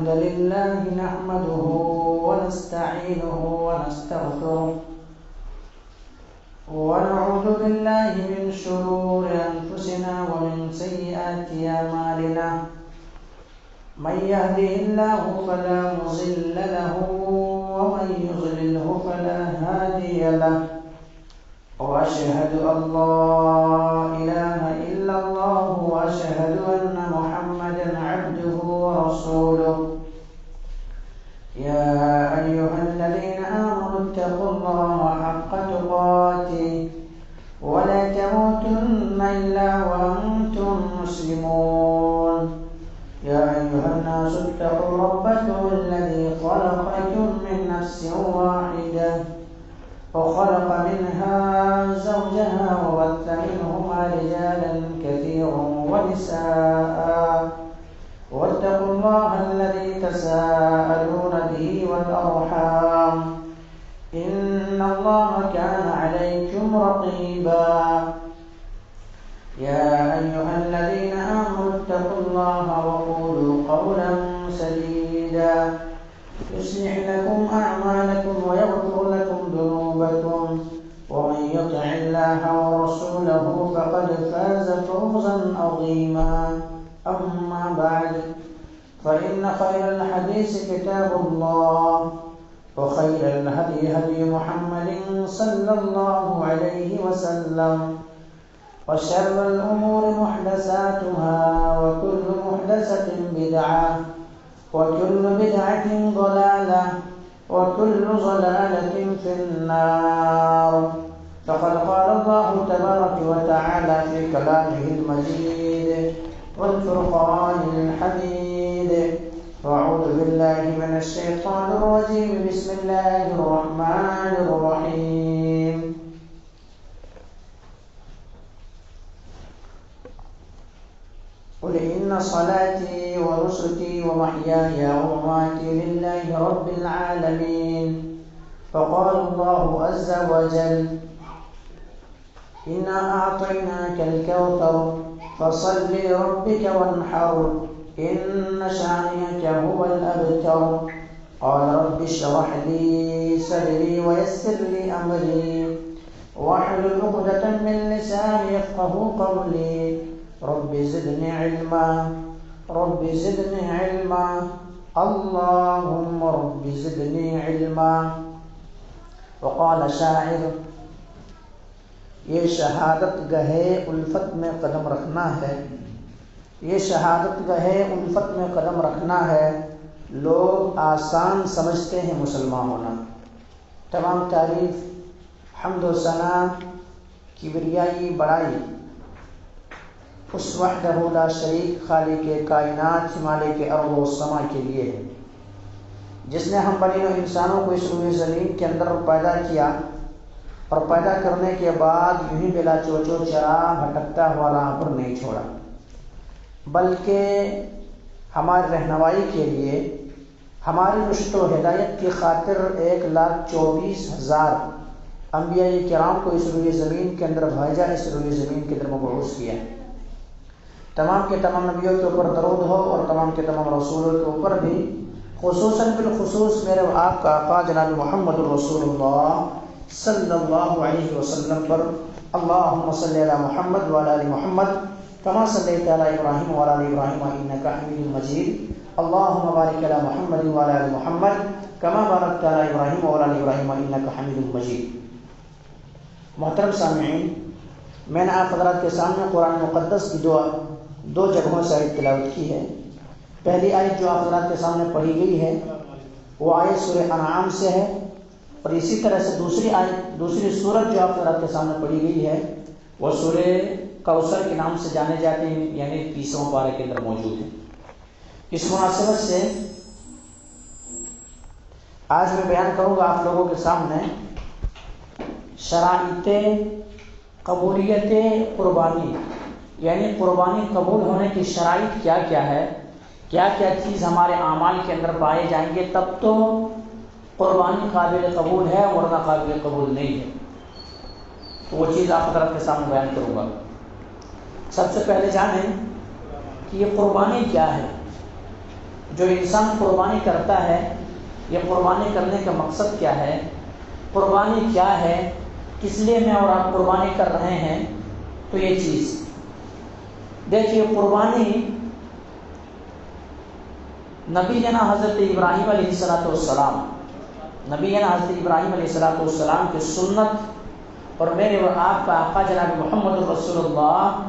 الحمد لله نحمده ونستعينه ونستغفره ونعوذ بالله من شرور أنفسنا ومن سيئات أعمالنا من يهده الله فلا مضل له ومن يضلله فلا هادي له وأشهد أن لا إله إلا الله وأشهد أن محمدا عبده ورسوله يا أيها الذين آمنوا اتقوا الله حق تقاته ولا تموتن إلا وأنتم مسلمون يا أيها الناس اتقوا ربكم الذي خلقكم من نفس واحدة وخلق منها زوجها وبث منهما رجالا كثيرا ونساء واتقوا الله الذي تساءلون به والأرحام إن الله كان عليكم رقيبا يا أيها الذين آمنوا اتقوا الله وقولوا قولا سديدا يصلح لكم أعمالكم ويغفر لكم ذنوبكم ومن يطع الله ورسوله فقد فاز فوزا عظيما أما بعد فإن خير الحديث كتاب الله وخير الهدي هدي محمد صلى الله عليه وسلم وشر الأمور محدثاتها وكل محدثة بدعة وكل بدعة ضلالة وكل ضلالة في النار فقد قال الله تبارك وتعالى في كلامه المجيد والفرقان الحميد أعوذ بالله من الشيطان الرجيم بسم الله الرحمن الرحيم قل إن صلاتي ونسكي ومحياي ومماتي لله رب العالمين فقال الله عز وجل إنا أعطيناك الكوثر فصل لربك وانحر إن شانئك هو الأبتر قال رب اشرح لي صدري ويسر لي أمري واحلل عقدة من لساني يفقهوا قولي رب زدني علما رب زدني علما اللهم رب زدني علما وقال شاعر یہ شہادت گہے الفت میں قدم رکھنا ہے یہ شہادت گہے الفت میں قدم رکھنا ہے لوگ آسان سمجھتے ہیں مسلمان ہونا تمام تعریف حمد و ثنا کبریائی بڑائی اس وحدہ لا شریک خالق کائنات مالک ارض و سما کے لیے ہے جس نے ہم بنی و انسانوں کو اس روئے زمین کے اندر پیدا کیا اور پیدا کرنے کے بعد یوں ہی بلا چوچو چرا بھٹکتا ہوا راہ پر نہیں چھوڑا بلکہ ہماری رہنمائی کے لیے ہماری رشد و ہدایت کی خاطر 1,24,000 انبیاء کرام کو اس روئے زمین کے اندر بھیجا اس روئے زمین کے اندر مبعوث کیا تمام کے تمام نبیوں کے اوپر درود ہو اور تمام کے تمام رسولوں کے اوپر بھی خصوصاً بالخصوص میرے آپ کا آقا جناب محمد رسول اللہ صلی اللہ علیہ وسلم پر اللہم صلی علی محمد وعلی آل محمد کما صلیت علی ابراہیم وعلی آل ابراہیم انک حمید مجید اللہم بارک علی محمد وعلی آل محمد کما بارکت علی ابراہیم وعلی آل ابراہیم انک حمید مجید محترم سامعین میں نے آپ حضرات کے سامنے قرآن مقدس کی دو جگہوں سے آیت تلاوت کی ہے پہلی آیت جو آپ حضرات کے سامنے پڑھی گئی ہے وہ آیت سورہ انعام سے ہے اور اسی طرح سے دوسری سورت جو آپ حضرات کے سامنے پڑھی گئی ہے وہ سورہ کوثر کے نام سے جانے جاتے ہیں یعنی 30واں پارے کے اندر موجود ہے اس مناسبت سے آج میں بیان کروں گا آپ لوگوں کے سامنے شرائط قبولیت قربانی یعنی قربانی قبول ہونے کی شرائط کیا کیا ہے کیا کیا چیز ہمارے اعمال کے اندر پائے جائیں گے تب تو قربانی قابل قبول ہے ورنہ قابل قبول نہیں ہے تو وہ چیز آپ حضرات کے سامنے بیان کروں گا سب سے پہلے جانیں کہ یہ قربانی کیا ہے. جو انسان قربانی کرتا ہے، یہ قربانی کرنے کا مقصد کیا ہے، قربانی کیا ہے، کس لیے میں اور آپ قربانی کر رہے ہیں، تو یہ چیز دیکھیے. قربانی نبی جنا حضرت ابراہیم علیہ السلام، نبی جنا حضرت ابراہیم علیہ السلام کی سنت اور میرے اور آپ کا آقا جناب محمد رسول اللہ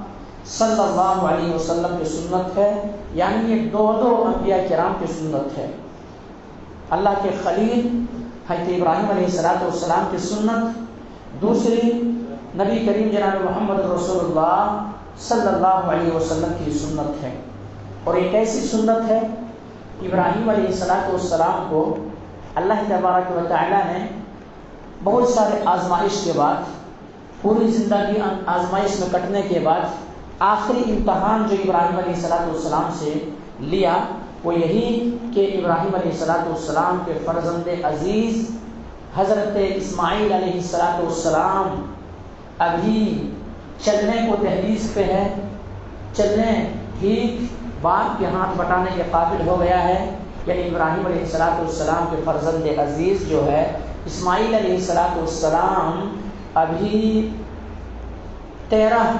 صلی اللہ علیہ وسلم کی سنت ہے. یعنی یہ دو انبیاء کرام کی سنت ہے. اللہ کے خلیل حضرت ابراہیم علیہ السلام کی سنت، دوسری نبی کریم جناب محمد رسول اللہ صلی اللہ علیہ وسلم کی سنت ہے. اور ایک ایسی سنت ہے، ابراہیم علیہ السلام کو اللہ تبارک و تعالی نے بہت سارے آزمائش کے بعد، پوری زندگی آزمائش میں کٹنے کے بعد، آخری امتحان جو ابراہیم علیہ السلام سے لیا وہ یہی کہ ابراہیم علیہ السلام کے فرزند عزیز حضرت اسماعیل علیہ السلام ابھی چلنے کو تحریض پہ ہے، چلنے ٹھیک باپ کے ہاتھ بٹانے کے قابل ہو گیا ہے. یعنی ابراہیم علیہ السلام کے فرزند عزیز جو ہے اسماعیل علیہ السلام ابھی 13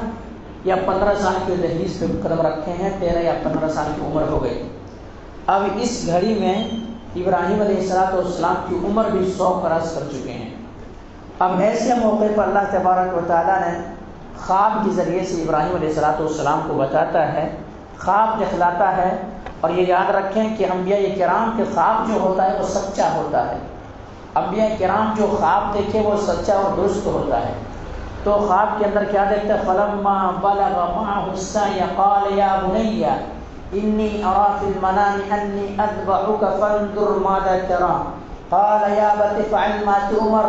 یا 15 سال کے تحریض پہ قدم رکھے ہیں، 13 یا 15 سال کی عمر ہو گئی. اب اس گھڑی میں ابراہیم علیہ السلام کی عمر بھی 100 کراس کر چکے ہیں. اب ایسے موقع پر اللہ تبارک و تعالیٰ نے خواب کے ذریعے سے ابراہیم علیہ السلام کو بتاتا ہے، خواب دکھلاتا ہے. اور یہ یاد رکھیں کہ انبیاء کرام کے خواب جو ہوتا ہے وہ سچا ہوتا ہے. انبیاء کرام جو خواب دیکھے وہ سچا اور درست ہوتا ہے. تو خواب کے اندر کیا دیکھتا ہے؟ فَلَمَّا بَلَغَ مَعَهُ السَّعْيَ قَالَ يَا بُنَيَّ إِنِّي أَرَىٰ فِي الْمَنَامِ أَنِّي أَذْبَحُكَ فَانظُرْ مَاذَا تَرَىٰ قَالَ يَا أَبَتِ افْعَلْ مَا تُؤْمَرُ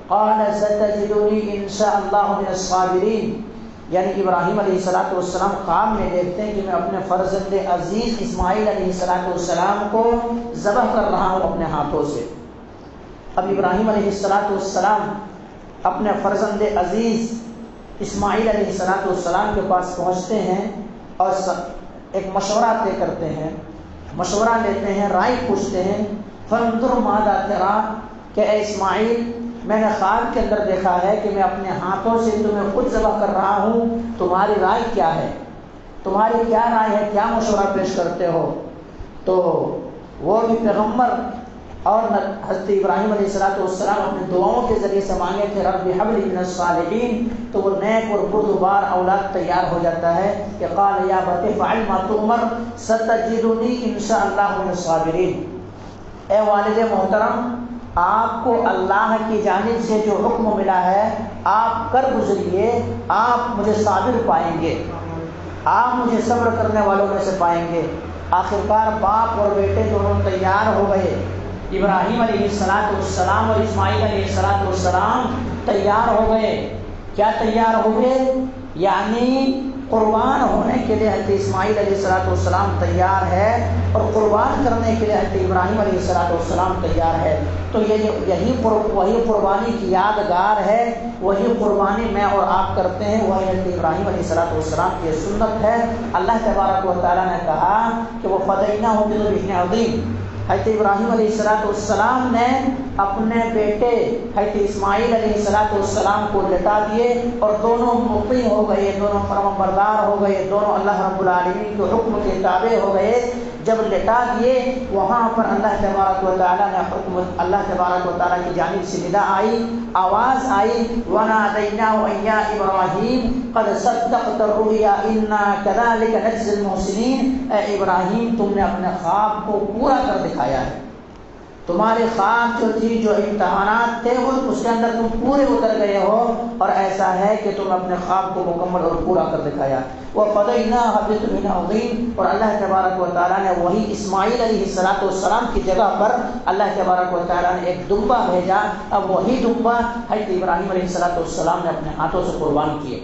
قَالَ سَتَجِدُنِي إِن شَاءَ اللَّهُ مِنَ الصَّابِرِينَ. یعنی ابراہیم علیہ السلام خواب میں دیکھتے ہیں کہ میں اپنے فرزند عزیز اسماعیل علیہ السلام کو ذبح کر رہا ہوں اپنے ہاتھوں سے. اب ابراہیم علیہ السلام اپنے فرزند عزیز اسماعیل علیہ السلام کے پاس پہنچتے ہیں اور ایک مشورہ طے کرتے ہیں، مشورہ لیتے ہیں، رائے پوچھتے ہیں. فانظر ماذا ترى کہ اے اسماعیل، میں نے خواب کے اندر دیکھا ہے کہ میں اپنے ہاتھوں سے تمہیں خود ذبح کر رہا ہوں، تمہاری رائے کیا ہے، تمہاری کیا رائے ہے، کیا مشورہ پیش کرتے ہو. تو وہ بھی پیغمبر اور حضرت ابراہیم علیہ السلام اپنے دعاؤں کے ذریعے سے مانگے تھے رب حب لی من الصالحین، تو وہ نیک اور بردبار اولاد تیار ہو جاتا ہے کہ قال یا ابت افعل ما تؤمر ستجدنی ان شاء اللہ من الصابرین. اے والد محترم، آپ کو اللہ کی جانب سے جو حکم ملا ہے آپ کر گزریے، آپ مجھے صابر پائیں گے، آپ مجھے صبر کرنے والوں میں سے پائیں گے. آخرکار باپ اور بیٹے دونوں تیار ہو گئے. ابراہیم علیہ السلام اور اسماعیل علیہ السلام تیار ہو گئے. کیا تیار ہو گئے؟ یعنی قربان ہونے کے لیے حضرت اسماعیل علیہ السلام تیار ہے اور قربان کرنے کے لیے حضرت ابراہیم علیہ السلام تیار ہے. تو وہی قربانی کی یادگار ہے، وہی قربانی میں اور آپ کرتے ہیں، وہی حضرت ابراہیم علیہ السلام کی سنت ہے. اللہ تبارک و تعالیٰ نے کہا کہ وہ فدیناہ بذبح عظیم. حضرت ابراہیم علیہ السلام نے اپنے بیٹے حضرت اسماعیل علیہ السلام کو لٹا دیے اور دونوں مطیع ہو گئے، دونوں فرمانبردار ہو گئے، دونوں اللہ رب العالمین کے حکم کے تابع ہو گئے. جب لٹا دیے وہاں پر اللہ تبارک و تعالیٰ نے حکم، اللہ تبارک و تعالیٰ کی جانب سے ندا آئی، آواز آئی، وَنَادَيْنَاهُ أَن يَا إِبْرَاهِيمُ قَدْ صَدَّقْتَ الرُّؤْيَا إِنَّا كَذَلِكَ نَجْزِي الْمُحْسِنِينَ. اے ابراہیم، تم نے اپنے خواب کو پورا کر دکھایا ہے. تمہارے خواب جو تھی، جو امتحانات تھے، وہ اس کے اندر تم پورے اتر گئے ہو، اور ایسا ہے کہ تم اپنے خواب کو مکمل اور پورا کر دکھایا. وَفَدَيْنَاهُ بِذِبْحٍ عَظِيمٍ. اور اللہ تبارک و تعالیٰ نے وہی اسماعیل علیہ السلام کی جگہ پر اللہ تبارک و تعالیٰ نے ایک دمبا بھیجا. اب وہی دمبا حضرت ابراہیم علیہ السلام نے اپنے ہاتھوں سے قربان کیے.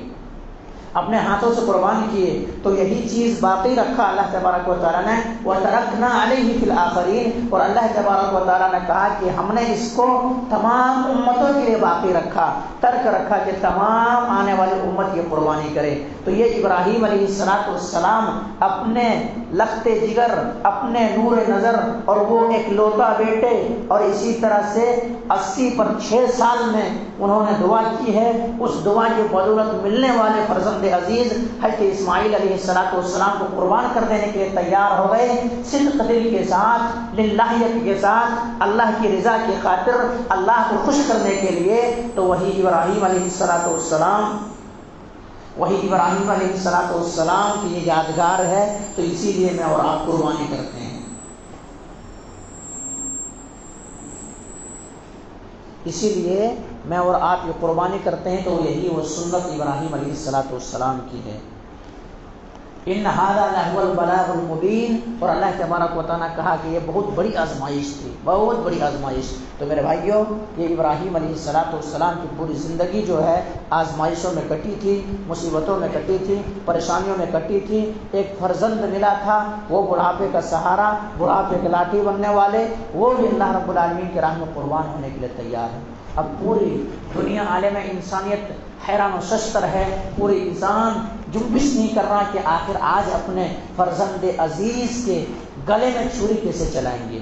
اپنے ہاتھوں سے قربان کیے، تو یہی چیز باقی رکھا اللہ تبارک و تعالیٰ نے، وَتَرَكْنَا عَلَيْهِ فِي الْآخَرِينَ، اور اللہ تبارک و تعالیٰ نے کہا کہ ہم نے اس کو تمام امتوں کے لیے باقی رکھا، ترک رکھا کہ تمام آنے والی امت یہ قربانی کرے۔ تو یہ ابراہیم علیہ السلام اپنے لخت جگر، اپنے نور نظر، اور وہ ایک لوتا بیٹے، اور اسی طرح سے 80 پر 6 سال میں انہوں نے دعا کی ہے، اس دعا کی بدولت ملنے والے فرزند عزیز حضرت اسماعیل علیہ السلام کو قربان کر دینے کے لیے تیار ہو گئے، صدق دل کے ساتھ، للہیت کے ساتھ، اللہ کی رضا کی خاطر، اللہ کو خوش کرنے کے لیے۔ تو وہی ابراہیم علیہ السلام کی یہ یادگار ہے، تو اسی لیے میں اور آپ قربانی کرتے ہیں، اسی لیے میں اور آپ یہ قربانی کرتے ہیں، تو یہی وہ سنت ابراہیم علیہ السلام کی ہے۔ ان ھذا لہو البلاغ المبین، اور اللہ تبارک و تعالیٰ نے کہا کہ یہ بہت بڑی آزمائش تھی، بہت بڑی آزمائش۔ تو میرے بھائیوں، یہ ابراہیم علیہ السلام کی پوری زندگی جو ہے آزمائشوں میں کٹی تھی، مصیبتوں میں کٹی تھی، پریشانیوں میں کٹی تھی۔ ایک فرزند ملا تھا، وہ بڑھاپے کا سہارا، بڑھاپے کے لاٹھی بننے والے، وہ بھی اللہ رب العالمین کے راہ میں قربان ہونے کے لیے تیار ہے۔ اب پوری دنیا عالم انسانیت حیران و ششتر ہے، پورے انسان جنبش نہیں کر رہا کہ آخر آج اپنے فرزند عزیز کے گلے میں چھری کیسے چلائیں گے،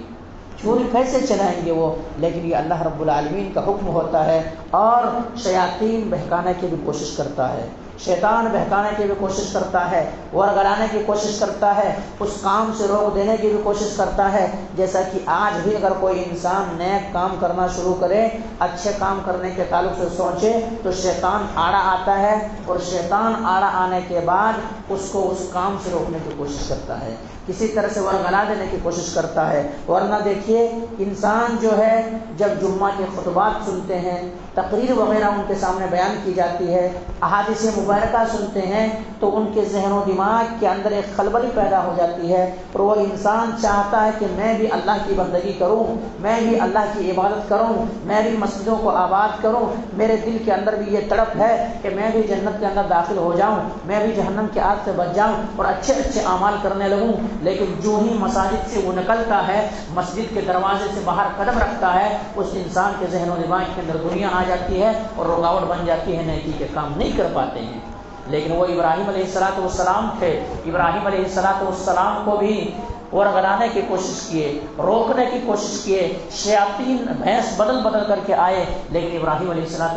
چھری کیسے چلائیں گے وہ۔ لیکن یہ اللہ رب العالمین کا حکم ہوتا ہے، اور شیاطین بہکانے کی بھی کوشش کرتا ہے، شیطان بہکانے کی بھی کوشش کرتا ہے، ورگلانے کی کوشش کرتا ہے، اس کام سے روک دینے کی بھی کوشش کرتا ہے۔ جیسا کہ آج بھی اگر کوئی انسان نیک کام کرنا شروع کرے، اچھے کام کرنے کے تعلق سے سوچے، تو شیطان آڑا آتا ہے، اور شیطان آڑا آنے کے بعد اس کو اس کام سے روکنے کی کوشش کرتا ہے، کسی طرح سے ورگلا دینے کی کوشش کرتا ہے۔ ورنہ دیکھیے، انسان جو ہے جب جمعہ کے خطبات سنتے ہیں، تقریر وغیرہ ان کے سامنے بیان کی جاتی ہے، احادیث مبارکہ سنتے ہیں، تو ان کے ذہن و دماغ کے اندر ایک خلبلی پیدا ہو جاتی ہے، اور وہ انسان چاہتا ہے کہ میں بھی اللہ کی بندگی کروں، میں بھی اللہ کی عبادت کروں، میں بھی مسجدوں کو آباد کروں، میرے دل کے اندر بھی یہ تڑپ ہے کہ میں بھی جنت کے اندر داخل ہو جاؤں، میں بھی جہنم کی آگ سے بچ جاؤں اور اچھے اچھے اعمال کرنے لگوں۔ لیکن جو ہی مساجد سے وہ نکلتا ہے، مسجد کے دروازے سے باہر قدم رکھتا ہے، اس انسان کے ذہن و دماغ کے اندر دنیا آ جاتی ہے، اور رکاوٹ بن جاتی ہے، نیکی کے کام نہیں کر پاتے ہیں۔ لیکن وہ ابراہیم علیہ السلام تھے، ابراہیم علیہ السلام کو بھی ورگلانے کی کوشش کیے، روکنے کی کوشش کیے، شیاطین بھینس بدل بدل کر کے آئے، لیکن ابراہیم علیہ السلام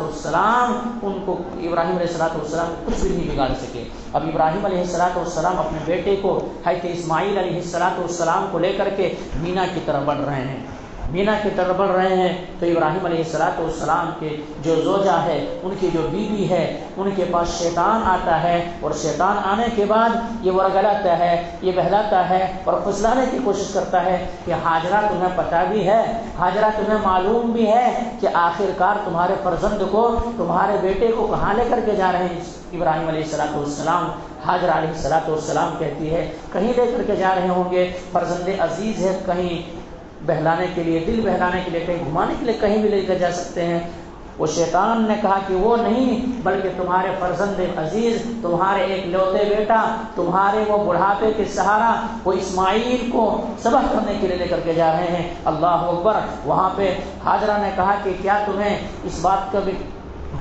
کچھ بھی نہیں بگاڑ سکے۔ اب ابراہیم علیہ السلام اپنے بیٹے کو حضرت اسماعیل علیہ السلام کو لے کر کے مینا کی طرف بڑھ رہے ہیں، مینا کی طرف بڑھ رہے ہیں۔ تو ابراہیم علیہ السلام کے جو زوجہ ہے، ان کی جو بیوی ہے، ان کے پاس شیطان آتا ہے، اور شیطان آنے کے بعد یہ ورگلاتا ہے، یہ بہلاتا ہے، اور پھسلانے کی کوشش کرتا ہے کہ ہاجرہ تمہیں پتہ بھی ہے، ہاجرہ تمہیں معلوم بھی ہے کہ آخر کار تمہارے فرزند کو، تمہارے بیٹے کو کہاں لے کر کے جا رہے ہیں۔ ابراہیم علیہ السلام، ہاجرہ علیہ السلام کہتی ہے کہیں لے کر کے جا رہے ہوں گے، فرزند عزیز ہے، کہیں بہلانے کے لیے، دل بہلانے کے لیے، کہیں گھمانے کے لیے کہیں بھی لے کر جا سکتے ہیں۔ وہ شیطان نے کہا کہ وہ نہیں، بلکہ تمہارے فرزند عزیز، تمہارے ایک لوتے بیٹا، تمہارے وہ بڑھاپے کے سہارا، وہ اسماعیل کو ذبح کرنے کے لیے لے کر کے جا رہے ہیں۔ اللہ اکبر۔ وہاں پہ ہاجرہ نے کہا کہ کیا تمہیں اس بات کا بھی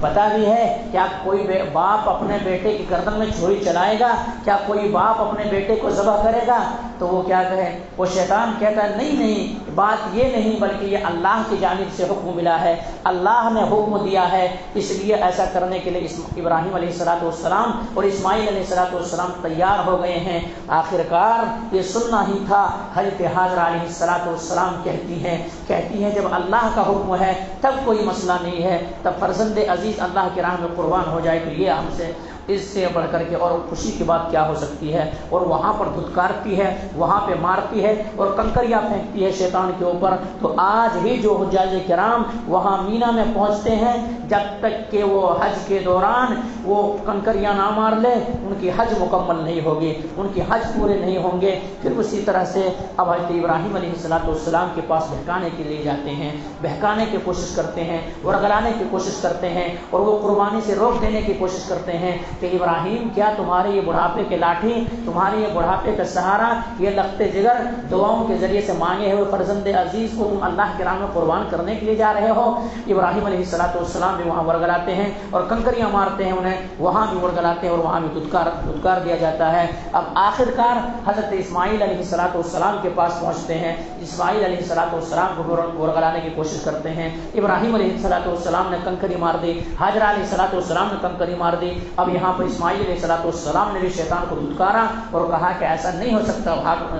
پتہ بھی ہے، کیا کوئی باپ اپنے بیٹے کی گردن میں چھری چلائے گا؟ کیا کوئی باپ اپنے بیٹے کو ذبح کرے گا؟ تو وہ کیا کہے، وہ شیطان کہتا ہے نہیں، بات یہ نہیں، بلکہ یہ اللہ کی جانب سے حکم ملا ہے، اللہ نے حکم دیا ہے، اس لیے ایسا کرنے کے لیے ابراہیم علیہ السلام اور اسماعیل علیہ السلام تیار ہو گئے ہیں۔ آخر کار یہ سننا ہی تھا۔ حضرت ہاجرہ علیہ السلام کہتی ہیں جب اللہ کا حکم ہے تب کوئی مسئلہ نہیں ہے، تب فرزند عزیز اللہ کی راہ میں قربان ہو جائے، تو یہ ہم سے اس سے بڑھ کر کے اور خوشی کی بات کیا ہو سکتی ہے۔ اور وہاں پر دھتکارتی ہے، وہاں پہ مارتی ہے، اور کنکریاں پھینکتی ہے شیطان کے اوپر۔ تو آج بھی جو حجاج کرام وہاں مینا میں پہنچتے ہیں، جب تک کہ وہ حج کے دوران وہ کنکریاں نہ مار لے، ان کی حج مکمل نہیں ہوگی، ان کی حج پورے نہیں ہوں گے۔ پھر اسی طرح سے اب حضرت ابراہیم علیہ السلام کے پاس بہکانے کے لیے جاتے ہیں، بہکانے کی کوشش کرتے ہیں، ورگلانے کی کوشش کرتے ہیں، اور وہ قربانی سے روک دینے کی کوشش کرتے ہیں کہ ابراہیم کیا تمہارے یہ بڑھاپے کے لاٹھی، تمہارے یہ بڑھاپے کا سہارا، یہ لخت جگر دعاؤں کے ذریعے سے مانگے ہوئے فرزند عزیز کو تم اللہ کے راہ میں قربان کرنے کے لیے جا رہے ہو؟ ابراہیم علیہ السلام بھی وہاں ورگلاتے ہیں اور کنکریاں مارتے ہیں انہیں، وہاں بھی ورگلاتے ہیں اور وہاں بھی دھتکار دیا جاتا ہے۔ اب آخر کار حضرت اسماعیل علیہ السلام کے پاس پہنچتے ہیں، اسماعیل علیہ السلام کو ورگلانے کی کوشش کرتے ہیں، ابراہیم علیہ السلام نے کنکری مار دی، حاجرہ علیہ السلام نے کنکری مار دی۔ اب یہاں پر اسماعیل علیہ السلام نے بھی شیطان کو دھتکارا اور کہا کہ ایسا نہیں ہو سکتا،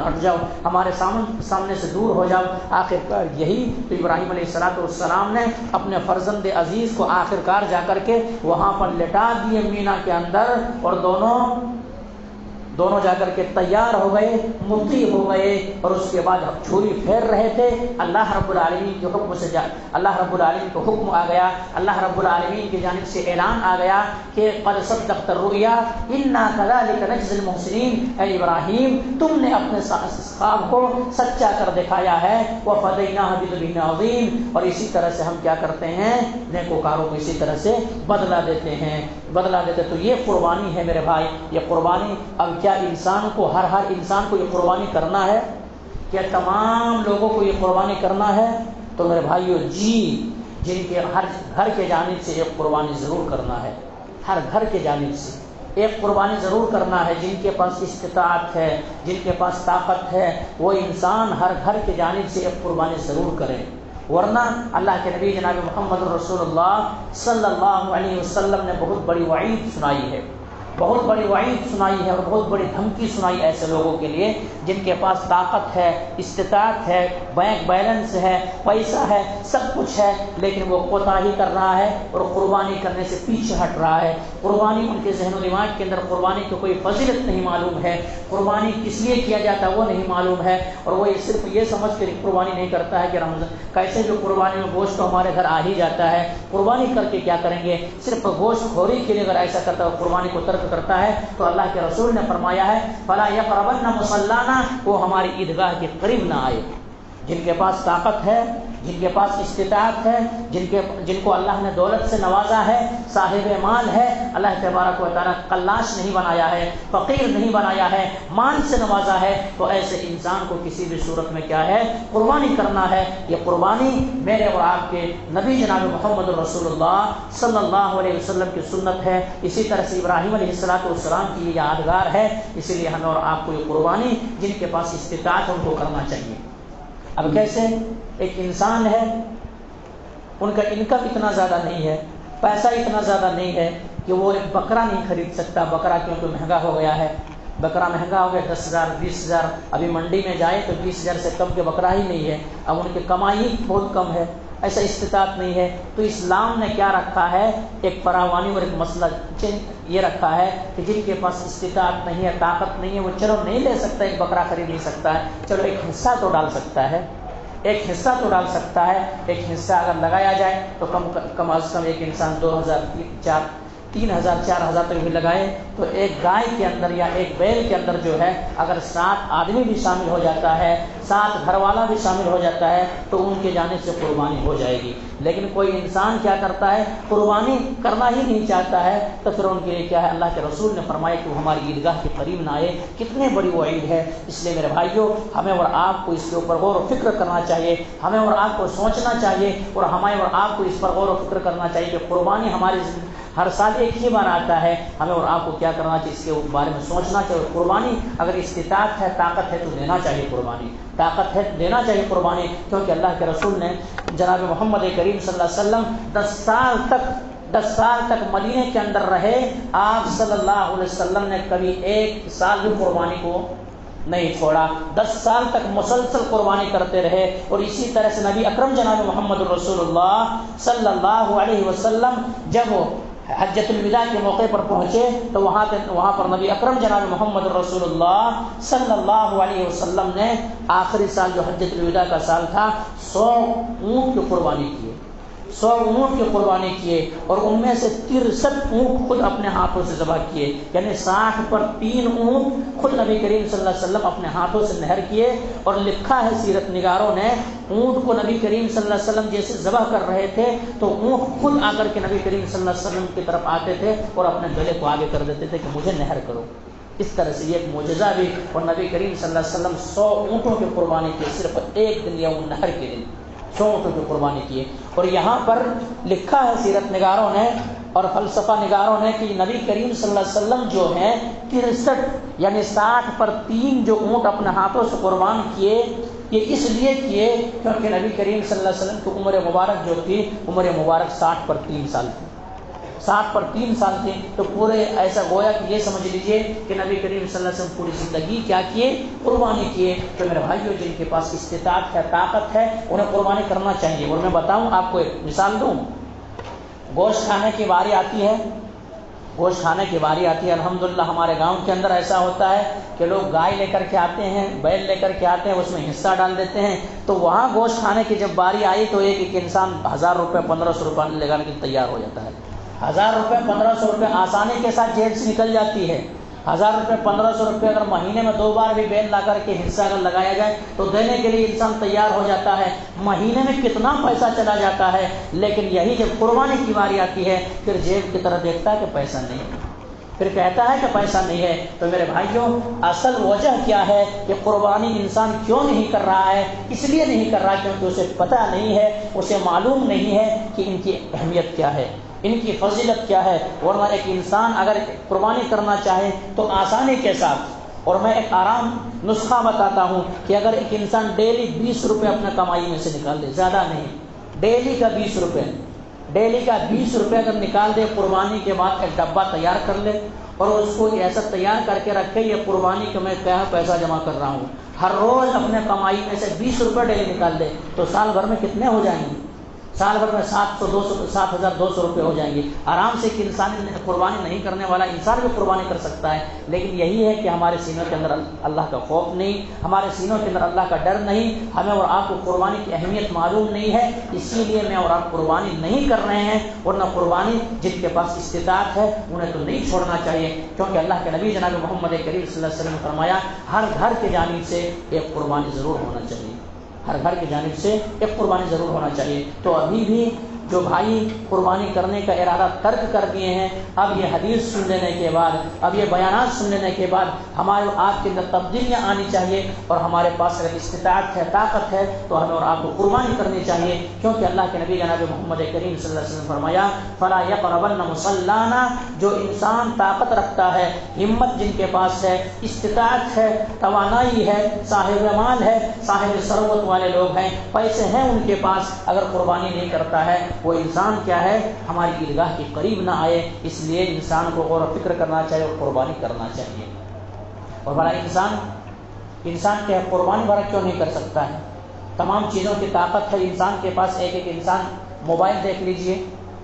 ہٹ جاؤ، ہمارے سامنے سے دور ہو جاؤ۔ آخر کار یہی تو ابراہیم علیہ السلام نے اپنے فرزند عزیز کو آخر کار جا کر کے وہاں پر لٹا دیے مینا کے اندر، اور دونوں جا کر کے تیار ہو گئے، مطیع ہو گئے، اور اس کے بعد چھری پھیر رہے تھے۔ اللہ رب العالمین کے حکم سے اللہ رب العالمین کو حکم آ گیا، اللہ رب العالمین کی جانب سے اعلان آ گیا کہ قد صدقت الرؤیا انا كذلك نجزي المحسنین، اے ابراہیم تم نے اپنے خواب کو سچا کر دکھایا ہے، وفدیناہ بذبح عظیم، اور اسی طرح سے ہم کیا کرتے ہیں، نیکوکاروں کو اسی طرح سے بدلہ دیتے ہیں۔ تو یہ قربانی ہے میرے بھائی، یہ قربانی۔ اب کیا انسان کو ہر انسان کو یہ قربانی کرنا ہے؟ کیا تمام لوگوں کو یہ قربانی کرنا ہے؟ تو میرے بھائیو جی، جن کے ہر گھر کے جانب سے ایک قربانی ضرور کرنا ہے، ہر گھر کے جانب سے ایک قربانی ضرور کرنا ہے۔ جن کے پاس استطاعت ہے، جن کے پاس طاقت ہے، وہ انسان ہر گھر کے جانب سے ایک قربانی ضرور کرے، ورنہ اللہ کے نبی جناب محمد رسول اللہ صلی اللہ علیہ وسلم نے بہت بڑی وعید سنائی ہے، بہت بڑی وعید سنائی ہے اور بہت بڑی دھمکی سنائی ایسے لوگوں کے لیے جن کے پاس طاقت ہے، استطاعت ہے، بینک بیلنس ہے، پیسہ ہے، سب کچھ ہے، لیکن وہ کوتاہی کر رہا ہے اور قربانی کرنے سے پیچھے ہٹ رہا ہے۔ قربانی ان کے ذہن و دماغ کے اندر قربانی کی کوئی فضیلت نہیں معلوم ہے، قربانی کس لیے کیا جاتا ہے وہ نہیں معلوم ہے، اور وہ صرف یہ سمجھ کر قربانی نہیں کرتا ہے کہ رمضان کیسے جو قربانی میں گوشت تو ہمارے گھر آ ہی جاتا ہے، قربانی کر کے کیا کریں گے؟ صرف گوشت خوری کے لیے اگر ایسا کرتا ہے، قربانی کو ترک کرتا ہے، تو اللہ کے رسول نے فرمایا ہے فلا یقربن مصلانا، وہ ہماری عیدگاہ کے قریب نہ آئے۔ جن کے پاس طاقت ہے، جن کے پاس استطاعت ہے، جن کو اللہ نے دولت سے نوازا ہے، صاحب مال ہے، اللہ تبارک و تعالیٰ قلاش نہیں بنایا ہے، فقیر نہیں بنایا ہے، مال سے نوازا ہے، تو ایسے انسان کو کسی بھی صورت میں کیا ہے؟ قربانی کرنا ہے۔ یہ قربانی میرے اور آپ کے نبی جناب محمد رسول اللہ صلی اللہ علیہ وسلم کی سنت ہے، اسی طرح سے ابراہیم علیہ السلام کی یہ یادگار ہے، اسی لیے ہمیں اور آپ کو یہ قربانی جن کے پاس استطاعت ہے ان کو کرنا چاہیے۔ اب کیسے؟ ایک انسان ہے، ان کا انکم اتنا زیادہ نہیں ہے، پیسہ اتنا زیادہ نہیں ہے کہ وہ ایک بکرا نہیں خرید سکتا، بکرا کیونکہ مہنگا ہو گیا ہے، بکرا مہنگا ہو گیا، 10,000 20,000، ابھی منڈی میں جائے تو 20,000 سے کم کے بکرا ہی نہیں ہے، اب ان کی کمائی بہت کم ہے، ایسا استطاعت نہیں ہے، تو اسلام نے کیا رکھا ہے؟ ایک فراوانی اور ایک مسئلہ یہ رکھا ہے کہ جن کے پاس استطاعت نہیں ہے، طاقت نہیں ہے، وہ چلو نہیں لے سکتا، ایک بکرا خرید نہیں سکتا ہے، چلو ایک حصہ تو ڈال سکتا ہے، ایک حصہ تو ڈال سکتا ہے، ایک حصہ اگر لگایا جائے تو کم از کم ایک انسان 2,000 3,000 4,000 تک بھی لگائے تو ایک گائے کے اندر یا ایک بیل کے اندر جو ہے اگر 7 آدمی بھی شامل ہو جاتا ہے، 7 گھر والا بھی شامل ہو جاتا ہے تو ان کے جانے سے قربانی ہو جائے گی۔ لیکن کوئی انسان کیا کرتا ہے؟ قربانی کرنا ہی نہیں چاہتا ہے، تو پھر ان کے لیے کیا ہے؟ اللہ کے رسول نے فرمایا کہ وہ ہماری عیدگاہ کے قریب نہ آئے۔ کتنے بڑی وعید ہے! اس لیے میرے بھائیوں، ہمیں اور آپ کو اس کے اوپر غور و فکر کرنا چاہیے، ہمیں اور آپ کو سوچنا چاہیے، اور ہمیں اور آپ کو اس پر غور و فکر کرنا چاہیے کہ قربانی ہماری ہر سال ایک ہی بار آتا ہے، ہمیں اور آپ کو کیا کرنا چاہیے؟ اس کے بارے میں سوچنا چاہیے۔ قربانی اگر استطاعت ہے، طاقت ہے تو دینا چاہیے قربانی، طاقت ہے دینا چاہیے قربانی، کیونکہ اللہ کے رسول نے جناب محمد کریم صلی اللہ علیہ وسلم 10 سال تک مدینے کے اندر رہے، آپ صلی اللہ علیہ وسلم نے کبھی ایک سال بھی قربانی کو نہیں چھوڑا، 10 سال تک مسلسل قربانی کرتے رہے۔ اور اسی طرح سے نبی اکرم جناب محمد رسول اللہ صلی اللہ علیہ وسلم جب حجۃ الوداع کے موقع پر پہنچے تو وہاں پر نبی اکرم جناب محمد رسول اللہ صلی اللہ علیہ وسلم نے آخری سال جو حجۃ الوداع کا سال تھا 100 اونٹ کی قربانی کی، 100 اونٹ کی قربانی کیے اور ان میں سے 63 اونٹ خود اپنے ہاتھوں سے ذبح کیے، یعنی 60 پر 3 اونٹ خود نبی کریم صلی اللہ علیہ وسلم اپنے ہاتھوں سے نہر کیے۔ اور لکھا ہے سیرت نگاروں نے، اونٹ کو نبی کریم صلی اللہ علیہ وسلم جیسے ذبح کر رہے تھے تو اونٹ خود آ کر کے نبی کریم صلی اللہ علیہ وسلم کی طرف آتے تھے اور اپنے گلے کو آگے کر دیتے تھے کہ مجھے نہر کرو۔ اس طرح سے یہ ایک معجزہ بھی، اور نبی کریم صلی اللہ علیہ وسلم 100 اونٹوں کی قربانی کی، صرف ایک دن یوم النحر کے دن 100 اونٹوں کی قربانی کی۔ اور یہاں پر لکھا ہے سیرت نگاروں نے اور فلسفہ نگاروں نے کہ نبی کریم صلی اللہ علیہ وسلم جو ہیں 63 یعنی 60 پر 3 جو اونٹ اپنے ہاتھوں سے قربان کیے، یہ اس لیے کیے کیونکہ نبی کریم صلی اللہ علیہ وسلم کی عمر مبارک جو تھی، عمر مبارک 60 پر 3 سال تھی، 60 پر 3 سال تھے، تو پورے ایسا گویا کہ یہ سمجھ لیجئے کہ نبی کریم صلی اللہ علیہ وسلم پوری زندگی کیا کیے؟ قربانی کیے۔ تو میرے بھائیوں، جن کے پاس استطاعت ہے، طاقت ہے، انہیں قربانی کرنا چاہیے۔ اور میں بتاؤں آپ کو، ایک مثال دوں، گوشت کھانے کی باری آتی ہے، گوشت کھانے کی باری آتی ہے، الحمدللہ ہمارے گاؤں کے اندر ایسا ہوتا ہے کہ لوگ گائے لے کر کے آتے ہیں، بیل لے کر کے آتے ہیں، اس میں حصہ ڈال دیتے ہیں، تو وہاں گوشت کھانے کی جب باری آئی تو ایک انسان 1000 روپے 1500 روپے لگانے کے لیے تیار ہو جاتا ہے۔ 1000 روپے 1500 روپے آسانی کے ساتھ جیب سے نکل جاتی ہے۔ 1000 روپے 1500 روپے اگر مہینے میں 2 بار بھی بیل لا کر کے حصہ اگر لگایا جائے تو دینے کے لیے انسان تیار ہو جاتا ہے۔ مہینے میں کتنا پیسہ چلا جاتا ہے، لیکن یہی جب قربانی کی باری آتی ہے پھر جیب کی طرف دیکھتا ہے کہ پیسہ نہیں ہے، پھر کہتا ہے کہ پیسہ نہیں ہے۔ تو میرے بھائیوں، اصل وجہ کیا ہے کہ قربانی انسان کیوں نہیں کر رہا ہے؟ اس لیے نہیں کر رہا کیونکہ اسے پتہ نہیں ہے، اسے معلوم نہیں ہے کہ ان کی اہمیت کیا ہے، ان کی فضیلت کیا ہے۔ ورنہ ایک انسان اگر قربانی کرنا چاہے تو آسانی کے ساتھ، اور میں ایک آرام نسخہ بتاتا ہوں کہ اگر ایک انسان ڈیلی 20 روپے اپنے کمائی میں سے نکال دے، زیادہ نہیں، ڈیلی کا 20 روپے، ڈیلی کا 20 روپے اگر نکال دے، قربانی کے بعد ایک ڈبہ تیار کر لے اور اس کو ایسا تیار کر کے رکھے، یہ قربانی کا میں کیا پیسہ جمع کر رہا ہوں، ہر روز اپنے کمائی میں سے 20 روپے ڈیلی نکال دے، تو سال بھر میں کتنے ہو جائیں گے؟ سال بھر میں 7200 روپے ہو جائیں گے۔ آرام سے ایک انسان قربانی نہیں کرنے والا انسان بھی قربانی کر سکتا ہے، لیکن یہی ہے کہ ہمارے سینوں کے اندر اللہ کا خوف نہیں، ہمارے سینوں کے اندر اللہ کا ڈر نہیں، ہمیں اور آپ کو قربانی کی اہمیت معلوم نہیں ہے، اسی لیے میں اور آپ قربانی نہیں کر رہے ہیں۔ ورنہ قربانی جن کے پاس استطاعت ہے انہیں تو نہیں چھوڑنا چاہیے، کیونکہ اللہ کے نبی جناب محمد کریم صلی اللہ علیہ وسلم نے فرمایا ہر گھر کی جانب سے ایک قربانی ضرور ہونا چاہیے، ہر گھر کی جانب سے ایک قربانی ضرور ہونا چاہیے۔ تو ابھی بھی جو بھائی قربانی کرنے کا ارادہ ترک کر دیے ہیں، اب یہ حدیث سن لینے کے بعد، اب یہ بیانات سن لینے کے بعد ہمارے آپ کے اندر تبدیلیاں آنی چاہیے، اور ہمارے پاس اگر استطاعت ہے، طاقت ہے، تو ہمیں اور آپ کو قربانی کرنی چاہیے، کیونکہ اللہ کے نبی جناب محمد کریم صلی اللہ علیہ وسلم نے فرمایا فلا یقربن مصلانا، جو انسان طاقت رکھتا ہے، ہمت جن کے پاس ہے، استطاعت ہے، توانائی ہے، صاحب مال ہے، صاحب ثروت والے لوگ ہیں، پیسے ہیں ان کے پاس، اگر قربانی نہیں کرتا ہے وہ انسان کیا ہے، ہماری عیدگاہ کے قریب نہ آئے۔ اس لیے انسان کو غور و فکر کرنا چاہیے اور قربانی کرنا چاہیے۔ اور بڑا انسان کیا ہے، قربانی بڑا کیوں نہیں کر سکتا ہے؟ تمام چیزوں کی طاقت ہے انسان کے پاس۔ ایک انسان موبائل دیکھ لیجئے،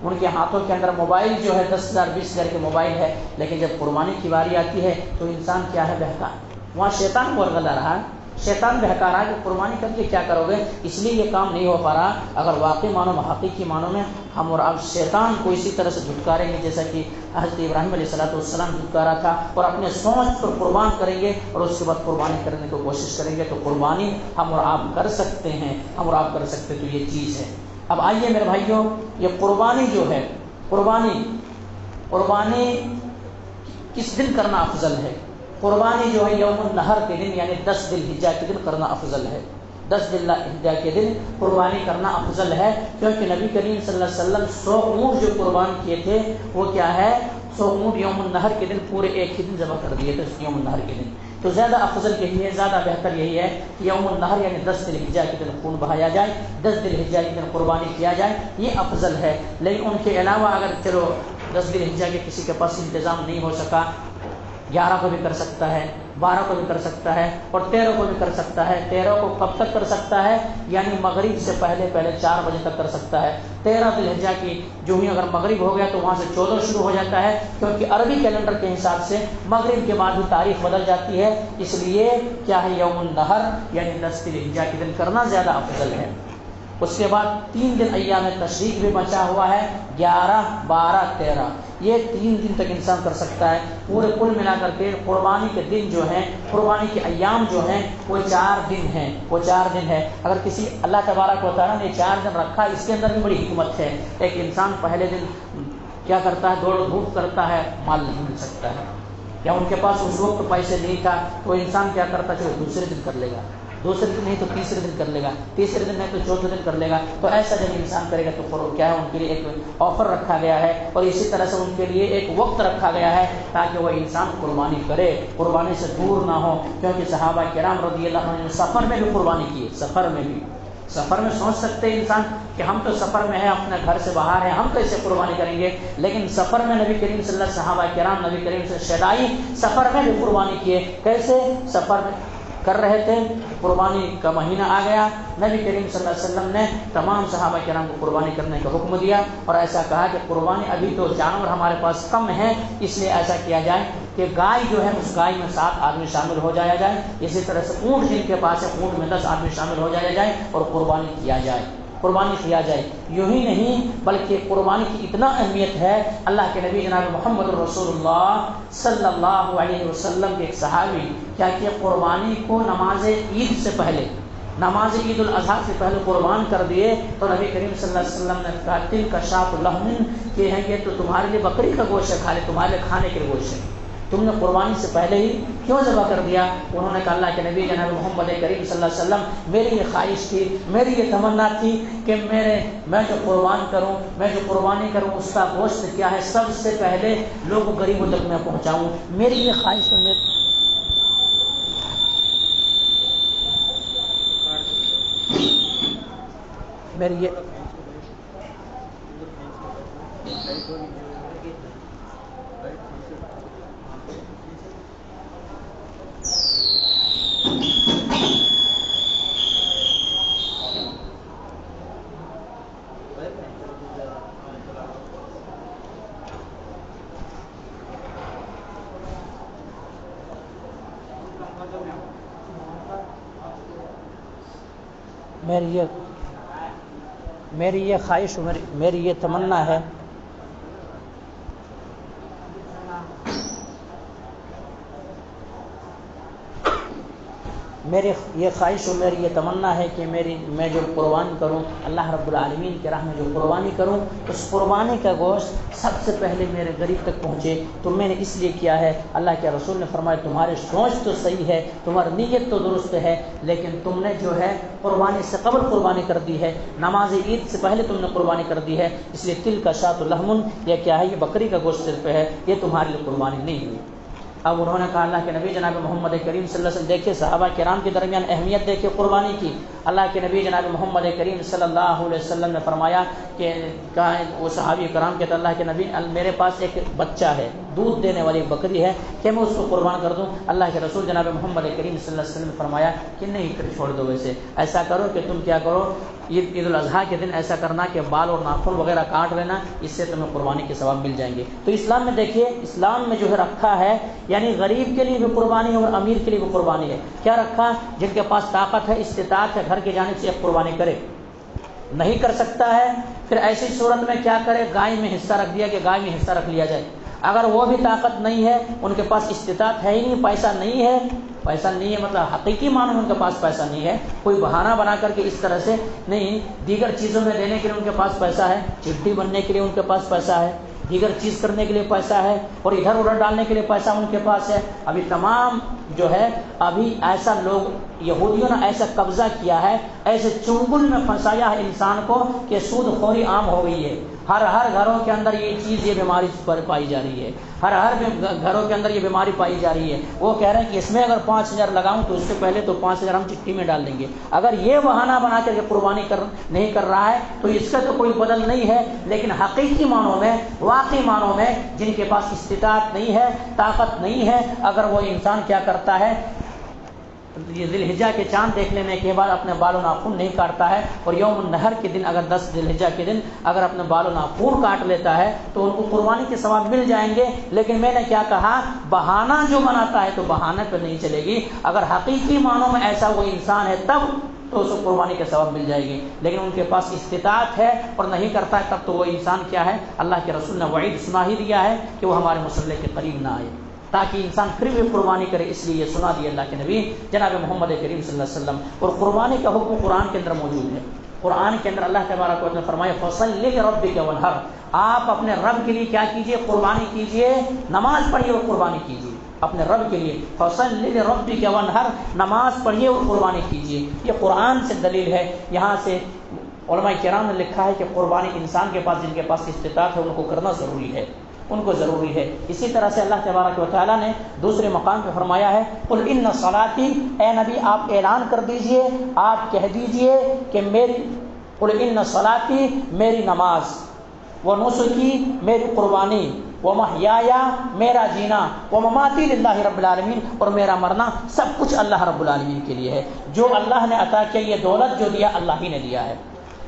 ان کے ہاتھوں کے اندر موبائل جو ہے 10,000 20,000 کے موبائل ہے، لیکن جب قربانی کی باری آتی ہے تو انسان کیا ہے، بہکا، وہاں شیطان ورگلا رہا ہے، شیطان بہکا رہا ہے کہ قربانی کر کے کیا کرو گے، اس لیے یہ کام نہیں ہو پا رہا۔ اگر واقعی معنوں میں، حقیقی معنوں میں ہم اور آپ شیطان کو اسی طرح سے دھتکاریں گے جیسا کہ حضرت ابراہیم علیہ السلام دھتکارا تھا، اور اپنے سوچ پر قربان کریں گے اور اس کے بعد قربانی کرنے کی کوشش کریں گے، تو قربانی ہم اور آپ کر سکتے ہیں، ہم اور آپ کر سکتے ہیں۔ تو یہ چیز ہے۔ اب آئیے میرے بھائیوں، یہ قربانی جو ہے، قربانی کس دن کرنا افضل ہے؟ قربانی جو ہے یوم النحر کے دن، یعنی 10 ذی الحجہ کے دن کرنا افضل ہے۔ 10 ذی الحجہ کے دن قربانی کرنا افضل ہے، کیونکہ نبی کریم صلی اللہ علیہ وسلم 100 اونٹ جو قربان کیے تھے وہ کیا ہے، 100 اونٹ یوم النحر کے دن پورے ایک ہی دن ذبح کر دیے تھے یوم النحر کے دن۔ تو زیادہ افضل یہی ہے، زیادہ بہتر یہی ہے کہ یوم النحر یعنی 10 ذی الحجہ کے دن خون بہایا جائے، 10 ذی الحجہ کے دن قربانی کیا جائے، یہ افضل ہے۔ لیکن ان کے علاوہ اگر چلو 10 ذی الحجہ کے کسی کے پاس انتظام نہیں ہو سکا، 11 کو بھی کر سکتا ہے، 12 کو بھی کر سکتا ہے، اور 13 کو بھی کر سکتا ہے۔ 13 کو کب تک کر سکتا ہے؟ یعنی مغرب سے پہلے 4 بجے تک کر سکتا ہے۔ 13 ذی الحجہ کی جو ہی اگر مغرب ہو گیا تو وہاں سے 14 شروع ہو جاتا ہے، کیونکہ عربی کیلنڈر کے حساب سے مغرب کے بعد ہی تاریخ بدل جاتی ہے، اس لیے کیا ہے، یوم النحر یعنی 10 ذی الحجہ کے دن کرنا زیادہ افضل ہے۔ اس کے بعد 3 دن ایام تشریق بھی بچا ہوا ہے، 11 12 13، یہ 3 دن تک انسان کر سکتا ہے۔ پورے کل ملا کر کے قربانی کے دن جو ہیں، قربانی کے ایام جو ہیں وہ 4 دن ہیں، وہ 4 دن ہے۔ اگر کسی اللہ تبارک و تعالیٰ نے 4 دن رکھا، اس کے اندر بھی بڑی حکمت ہے۔ ایک انسان پہلے دن کیا کرتا ہے، دوڑ دھوپ کرتا ہے، مال نہیں مل سکتا ہے، یا ان کے پاس اس وقت پیسے نہیں تھا، تو انسان کیا کرتا ہے، چلو دوسرے دن کر لے گا، دوسرے دن نہیں تو تیسرے دن کر لے گا، تیسرے دن نہیں تو چوتھے دن کر لے گا۔ تو ایسا جب انسان کرے گا تو کیا ہے، ان کے لیے ایک آفر رکھا گیا ہے، اور اسی طرح سے ان کے لیے ایک وقت رکھا گیا ہے تاکہ وہ انسان قربانی کرے، قربانی سے دور نہ ہو۔ کیونکہ صحابہ کرام رضی اللہ عنہ نے سفر میں بھی قربانی کی ہے، سفر میں بھی۔ سفر میں سوچ سکتے ہیں انسان کہ ہم تو سفر میں ہیں، اپنے گھر سے باہر ہیں، ہم کیسے قربانی کریں گے، لیکن سفر میں نبی کریم صلی اللہ علیہ وسلم، صحابہ کرام نبی کریم سے شیدائی سفر میں بھی قربانی کیے۔ کیسے؟ سفر میں کر رہے تھے، قربانی کا مہینہ آ گیا، نبی کریم صلی اللہ علیہ وسلم نے تمام صحابہ کرام کو قربانی کرنے کا حکم دیا، اور ایسا کہا کہ قربانی ابھی تو جانور ہمارے پاس کم ہیں، اس لیے ایسا کیا جائے کہ گائے جو ہے اس گائے میں 7 آدمی شامل ہو جایا جائے، اسی طرح سے اونٹ جن کے پاس ہے اونٹ میں 10 آدمی شامل ہو جایا جائے اور قربانی کیا جائے، قربانی کیا جائے۔ یوں ہی نہیں بلکہ قربانی کی اتنا اہمیت ہے، اللہ کے نبی جناب محمد رسول اللہ صلی اللہ علیہ وسلم کے ایک صحابی کیا کہ قربانی کو نماز عید سے پہلے، نماز عید الاضحیٰ سے پہلے قربان کر دیے، تو نبی کریم صلی اللہ علیہ وسلم نے کہا تل کا شاۃ لحم، کہ ہے یہ تو تمہارے لیے بکری کا گوشت ہے، خالی تمہارے لیے کھانے کے گوشت ہے، تم نے قربانی سے پہلے ہی کیوں ذبح کر دیا؟ انہوں نے کہا اللہ کے نبی جناب محمد کریم صلی اللہ علیہ وسلم، میری یہ خواہش تھی، میری یہ تمنا تھی کہ میں جو قربان کروں، میں جو قربانی کروں اس کا گوشت کیا ہے سب سے پہلے لوگوں غریبوں تک میں پہنچاؤں، میری یہ خواہش ہے۔ میری یہ میری یہ خواہش، میری یہ تمنا ہے میری یہ خواہش و میری یہ تمنا ہے کہ میں جو قربان کروں، اللہ رب العالمین کے راہ میں جو قربانی کروں، اس قربانی کا گوشت سب سے پہلے میرے غریب تک پہنچے۔ تو میں نے اس لیے کیا ہے، اللہ کے رسول نے فرمایا تمہاری سوچ تو صحیح ہے، تمہاری نیت تو درست ہے، لیکن تم نے جو ہے قربانی سے قبل قربانی کر دی ہے، نماز عید سے پہلے تم نے قربانی کر دی ہے، اس لیے تل کا شاۃ لحم، یہ کیا ہے، یہ بکری کا گوشت صرف ہے، یہ تمہارے لیے قربانی نہیں ہوئی۔ اب انہوں نے کہا اللہ کے نبی جناب محمد کریم صلی اللہ علیہ وسلم، دیکھیں صحابہ کرام کے درمیان اہمیت دیکھیں قربانی کی۔ اللہ کے نبی جناب محمد کریم صلی اللہ علیہ وسلم نے فرمایا کہ وہ صحابی کرام کہتے اللہ کے نبی میرے پاس ایک بچہ ہے، دودھ دینے والی بکری ہے، کہ میں اس کو قربان کر دوں؟ اللہ کے رسول جناب محمد کریم صلی اللہ علیہ وسلم نے فرمایا کہ نہیں، پھر چھوڑ دو، ویسے ایسا کرو کہ تم کیا کرو، عید الاضحیٰ کے دن ایسا کرنا کہ بال اور ناخن وغیرہ کاٹ لینا، اس سے تمہیں قربانی کے ثواب مل جائیں گے۔ تو اسلام میں دیکھیے، اسلام میں جو ہے رکھا ہے، یعنی غریب کے لیے بھی قربانی ہے اور امیر کے لیے بھی قربانی ہے۔ کیا رکھا؟ جن کے پاس طاقت ہے، استطاعت ہے، گھر کی جانب سے ایک قربانی کرے، نہیں کر سکتا ہے پھر ایسی صورت میں کیا کرے، گائے میں حصہ رکھ دیا کہ گائے میں حصہ رکھ لیا جائے۔ اگر وہ بھی طاقت نہیں ہے، ان کے پاس استطاعت ہے ہی نہیں، پیسہ نہیں ہے مطلب حقیقی معنوں میں ان کے پاس پیسہ نہیں ہے، کوئی بہانہ بنا کر کے اس طرح سے نہیں، دیگر چیزوں میں دینے کے لیے ان کے پاس پیسہ ہے، چٹھی بننے کے لیے ان کے پاس پیسہ ہے، دیگر چیز کرنے کے لیے پیسہ ہے، اور ادھر ادھر ڈالنے کے لیے پیسہ ان کے پاس ہے۔ ابھی تمام جو ہے، ابھی ایسا لوگ یہودیوں نے ایسا قبضہ کیا ہے، ایسے چنگل میں پھنسایا ہے انسان کو کہ سود خوری عام ہو گئی ہے۔ ہر گھروں کے اندر یہ بیماری پائی جا رہی ہے، ہر گھروں کے اندر یہ بیماری پائی جا رہی ہے۔ وہ کہہ رہے ہیں کہ اس میں اگر 5000 لگاؤں تو اس سے پہلے تو 5000 ہم چٹھی میں ڈال دیں گے۔ اگر یہ بہانہ بنا کر کے قربانی نہیں کر رہا ہے تو اس کا تو کوئی بدل نہیں ہے، لیکن حقیقی معنوں میں، واقعی معنوں میں جن کے پاس استطاعت نہیں ہے، طاقت نہیں ہے، اگر وہ انسان کیا کرتا ہے، یہ ذی الحجہ کے چاند دیکھ لینے کے بعد اپنے بال و ناخن نہیں کاٹتا ہے، اور یوم النحر کے دن اگر 10 ذی الحجہ کے دن اگر اپنے بال و ناخن کاٹ لیتا ہے تو ان کو قربانی کے ثواب مل جائیں گے۔ لیکن میں نے کیا کہا، بہانہ جو بناتا ہے تو بہانے پہ نہیں چلے گی۔ اگر حقیقی معنوں میں ایسا وہ انسان ہے تب تو اسے قربانی کے ثواب مل جائے گی، لیکن ان کے پاس استطاعت ہے اور نہیں کرتا ہے تب تو وہ انسان کیا ہے، اللہ کے رسول نے وعید سنا ہی دیا ہے کہ وہ ہمارے مصلی کے قریب نہ آئے، تاکہ انسان پھر بھی قربانی کرے، اس لیے یہ سنا دیا اللہ کے نبی جناب محمد کریم صلی اللہ علیہ وسلم۔ اور قربانی کا حکم قرآن کے اندر موجود ہے، قرآن کے اندر اللہ تبارک و تعالیٰ نے فرمایا فَصَلِّ لِرَبِّكَ وَانْحَرْ، آپ اپنے رب کے لیے کیا کیجئے، قربانی کیجئے، نماز پڑھیے اور قربانی کیجئے اپنے رب کے لیے، فَصَلِّ لِرَبِّكَ وَانْحَرْ، نماز پڑھیے اور قربانی کیجئے۔ یہ قرآن سے دلیل ہے۔ یہاں سے علماء کرام نے لکھا ہے کہ قربانی انسان کے پاس، جن کے پاس استطاعت ہے ان کو کرنا ضروری ہے، ان کو ضروری ہے۔ اسی طرح سے اللہ تبارک و تعالیٰ نے دوسرے مقام پہ فرمایا ہے قل ان صلاتی، اے نبی آپ اعلان کر دیجئے، آپ کہہ دیجئے کہ قل ان صلاتی، میری نماز، و نسکی، میری قربانی، و محیایا، میرا جینا، و مماتی للہ رب العالمین، اور میرا مرنا سب کچھ اللہ رب العالمین کے لیے ہے۔ جو اللہ نے عطا کیا، یہ دولت جو دیا اللہ ہی نے دیا ہے۔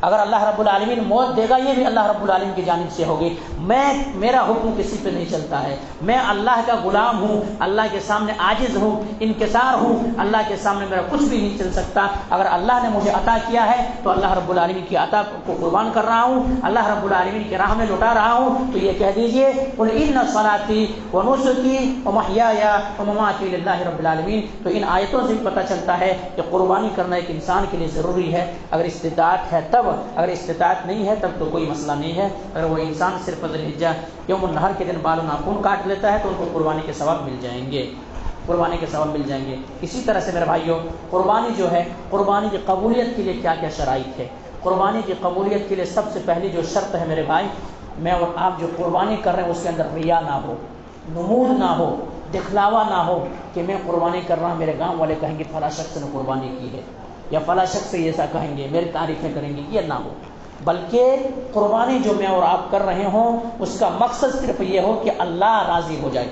اگر اللہ رب العالمین موت دے گا یہ بھی اللہ رب العالمین کی جانب سے ہوگی۔ میرا حکم کسی پہ نہیں چلتا ہے، میں اللہ کا غلام ہوں، اللہ کے سامنے عاجز ہوں، انکسار ہوں، اللہ کے سامنے میرا کچھ بھی نہیں چل سکتا۔ اگر اللہ نے مجھے عطا کیا ہے تو اللہ رب العالمین کی عطا کو قربان کر رہا ہوں، اللہ رب العالمین کی راہ میں لٹا رہا ہوں۔ تو یہ کہہ دیجئے قل ان صلاتی و نسکی و محیای و مماتی للہ رب العالمین۔ تو ان آیتوں سے پتہ چلتا ہے کہ قربانی کرنا ایک انسان کے لیے ضروری ہے، اگر استطاعت ہے تب، اگر استطاعت نہیں ہے تب تو کوئی مسئلہ نہیں ہے۔ اگر وہ انسان صرف ذی الحجہ یوم النحر کے دن بال و ناخن کاٹ لیتا ہے تو ان کو قربانی کے ثواب مل جائیں گے، قربانی کے ثواب مل جائیں گے۔ اسی طرح سے میرے بھائیوں، قربانی جو ہے، قربانی کی قبولیت کے لیے کیا کیا شرائط ہے؟ قربانی کی قبولیت کے لیے سب سے پہلی جو شرط ہے میرے بھائی، میں اور آپ جو قربانی کر رہے ہیں اس کے اندر ریا نہ ہو، نمود نہ ہو، دکھلاوا نہ ہو کہ میں قربانی کر رہا ہوں، میرے گاؤں والے کہیں گے فلاں شخص نے قربانی کی ہے، یا فلاں شخص سے ایسا کہیں گے، میری تعریفیں کریں گے، یہ نہ ہو۔ بلکہ قربانی جو میں اور آپ کر رہے ہوں اس کا مقصد صرف یہ ہو کہ اللہ راضی ہو جائے،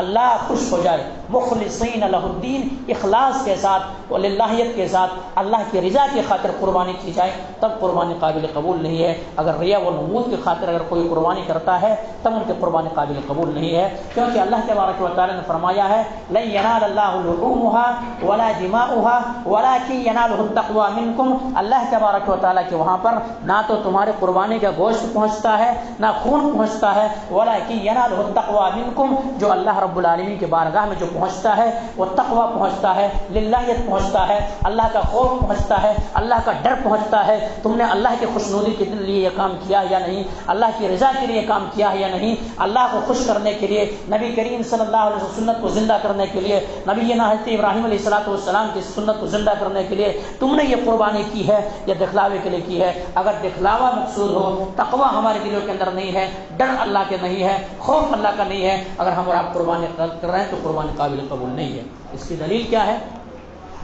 اللہ خوش ہو جائے، مخلصین لہ الدین، اخلاص کے ساتھ، للہیت کے ساتھ، اللہ کی رضا کی خاطر قربانی کی جائے، تب قربانی قابل قبول نہیں ہے۔ اگر ریا و نمود کی خاطر اگر کوئی قربانی کرتا ہے تب ان کی قربانی قابل قبول نہیں ہے، کیونکہ اللہ تبارک و تعالی نے فرمایا ہے لن ینال اللہ لحومها ولا دماؤها ولکن ینالہ التقوی منکم۔ اللہ تبارک و تعالی کے وہاں پر نہ تو تمہارے قربانی کا گوشت پہنچتا ہے نہ خون پہنچتا ہے، ولکن ینالہ التقوی منکم، جو اللہ رب العالمین کے بارگاہ میں جو پہنچتا ہے وہ تقوی پہنچتا ہے، للہیت پہنچتا ہے، اللہ کا خوف پہنچتا ہے، اللہ کا ڈر پہنچتا ہے۔ تم نے اللہ کی خوشنودی کے لیے یہ کام کیا یا نہیں، اللہ کی رضا کے لیے کام کیا ہے یا نہیں، اللہ کو خوش کرنے کے لیے، نبی کریم صلی اللہ علیہ وسلم سنت کو زندہ کرنے کے لیے، نبینا حضرت ابراہیم علیہ السلام کی سنت کو زندہ کرنے کے لیے تم نے یہ قربانی کی ہے یا دکھلاوے کے لیے کی ہے؟ اگر دکھلاوا مقصود ہو، تقوی ہمارے دلوں کے اندر نہیں ہے، ڈر اللہ کے نہیں ہے، خوف اللہ کا نہیں ہے، اگر ہم اور آپ قربانی کر رہے ہیں تو قربانی قابل قبول نہیں ہے۔ اس کی دلیل کیا ہے؟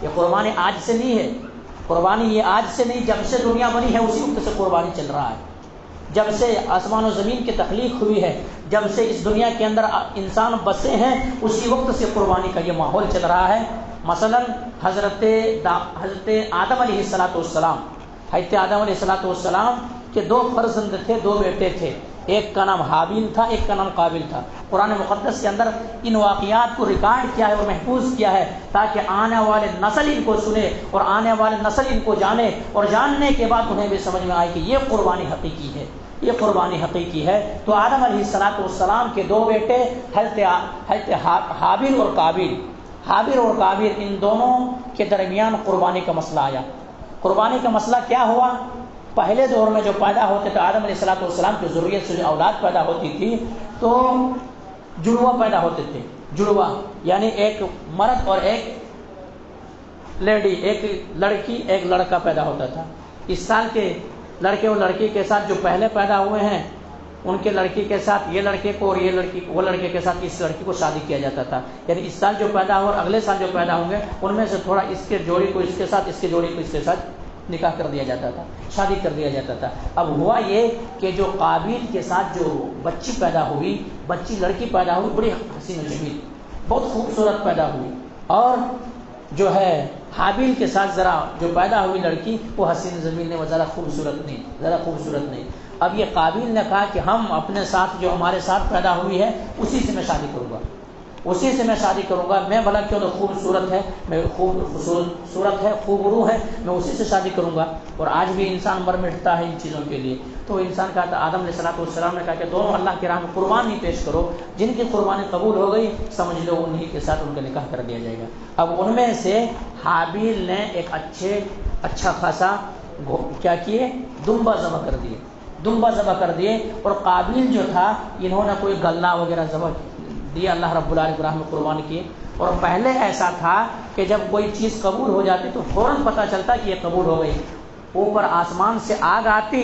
یہ قربانی آج سے نہیں ہے، قربانی یہ آج سے نہیں، جب سے دنیا بنی ہے اسی وقت سے قربانی چل رہا ہے۔ جب سے آسمان و زمین کی تخلیق ہوئی ہے، جب سے اس دنیا کے اندر انسان بسے ہیں، اسی وقت سے قربانی کا یہ ماحول چل رہا ہے۔ مثلا حضرت آدم علیہ السلام، حضرت آدم علیہ السلام کے دو فرزند تھے، دو بیٹے تھے، ایک کا نام حابیل تھا، ایک کا نام قابل تھا۔ قرآن مقدس کے اندر ان واقعات کو ریکارڈ کیا ہے اور محفوظ کیا ہے تاکہ آنے والے نسل ان کو سنے اور آنے والے نسل ان کو جانے، اور جاننے کے بعد انہیں بھی سمجھ میں آئے کہ یہ قربانی حقیقی ہے، یہ قربانی حقیقی ہے۔ تو آدم علیہ السلام کے دو بیٹے حضرت حابیل اور قابل، ان دونوں کے درمیان قربانی کا مسئلہ آیا۔ قربانی کا مسئلہ کیا ہوا؟ پہلے دور میں جو پیدا ہوتے تھے، آدم علیہ السلام کی ذریت سے جو اولاد پیدا ہوتی تھی تو جڑوا پیدا ہوتے تھے، جڑوا یعنی ایک مرد اور ایک لیڈی، ایک لڑکی ایک لڑکا پیدا ہوتا تھا۔ اس سال کے لڑکے اور لڑکی کے ساتھ جو پہلے پیدا ہوئے ہیں ان کے لڑکی کے ساتھ یہ لڑکے کو اور یہ لڑکی وہ لڑکے کے ساتھ اس لڑکی کو شادی کیا جاتا تھا، یعنی اس سال جو پیدا ہو اور اگلے سال جو پیدا ہوں گے ان میں سے تھوڑا اس کے جوڑی کو اس کے ساتھ، اس کے جوڑی کو اس کے ساتھ نکاح کر دیا جاتا تھا، شادی کر دیا جاتا تھا۔ اب ہوا یہ کہ جو قابیل کے ساتھ جو بچی پیدا ہوئی، بچی لڑکی پیدا ہوئی، بڑی حسین و جمیل، بہت خوبصورت پیدا ہوئی، اور جو ہے حابیل کے ساتھ ذرا جو پیدا ہوئی لڑکی وہ حسین و جمیل نہیں، وہ ذرا خوبصورت نہیں۔ اب یہ قابیل نے کہا کہ ہم اپنے ساتھ جو ہمارے ساتھ پیدا ہوئی ہے اسی سے میں شادی کروں گا، اسی سے میں شادی کروں گا، میں بھلا کیوں تو خوبصورت ہے، میں خوبصورت ہے، خوبرو ہے، میں اسی سے شادی کروں گا۔ اور آج بھی انسان مر مٹتا ہے ان چیزوں کے لیے۔ تو انسان کہا تھا، آدم علیہ السلام نے کہا کہ دونوں اللہ کی راہ میں قربانی پیش کرو، جن کی قربانی قبول ہو گئی سمجھ لو انہی کے ساتھ ان کا نکاح کر دیا جائے گا۔ اب ان میں سے حابیل نے ایک اچھا خاصا کیا کیے، دمبا ذبح کر دیے، اور قابیل جو تھا انہوں نے کوئی گلا وغیرہ ذبح دیا، اللہ رب العالمین کی راہ میں قربانی کیے۔ اور پہلے ایسا تھا کہ جب کوئی چیز قبول ہو جاتی تو فوراً پتہ چلتا کہ یہ قبول ہو گئی، اوپر آسمان سے آگ آتی،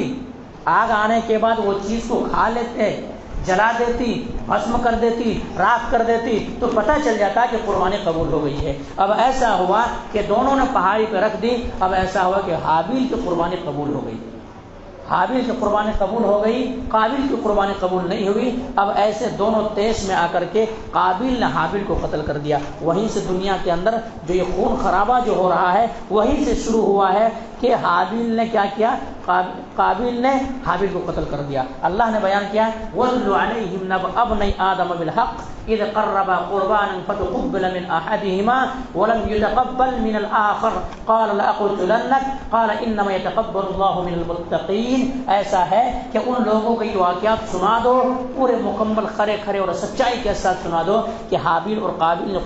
آگ آنے کے بعد وہ چیز کو کھا لیتے، جلا دیتی، بھسم کر دیتی، راکھ کر دیتی، تو پتہ چل جاتا کہ قربانی قبول ہو گئی ہے۔ اب ایسا ہوا کہ دونوں نے پہاڑی پہ رکھ دی، اب ایسا ہوا کہ حابیل کی قربانی قبول ہو گئی، حابیل کی قربانی قبول ہو گئی، قابیل کی قربانی قبول نہیں ہوئی۔ اب ایسے دونوں تیش میں آ کر کے قابیل نے حابیل کو قتل کر دیا۔ وہیں سے دنیا کے اندر جو یہ خون خرابہ جو ہو رہا ہے وہیں سے شروع ہوا ہے کہ حابیل نے کیا کیا، قابیل نے حابیل کو قتل کر دیا۔ اللہ نے بیان کیا، وَاتْلُ عَلَيْهِمْ نَبَأَ ابْنَيْ آدَمَ بِالْحَقِّ إِذْ قَرَّبَا قُرْبَانًا فَتُقُبِّلَ مِنْ أَحَدِهِمَا وَلَمْ يُتَقَبَّلْ مِنَ الْآخَرِ قَالَ لَأَقْتُلَنَّكَ قَالَ إِنَّمَا يَتَقَبَّلُ اللَّهُ مِنَ الْمُتَّقِينَ۔ ایسا ہے کہ ان لوگوں کے واقعات سنا دو، پورے مکمل کھڑے اور سچائی کے ساتھ سنا دو کہ حابیل اور قابیل نے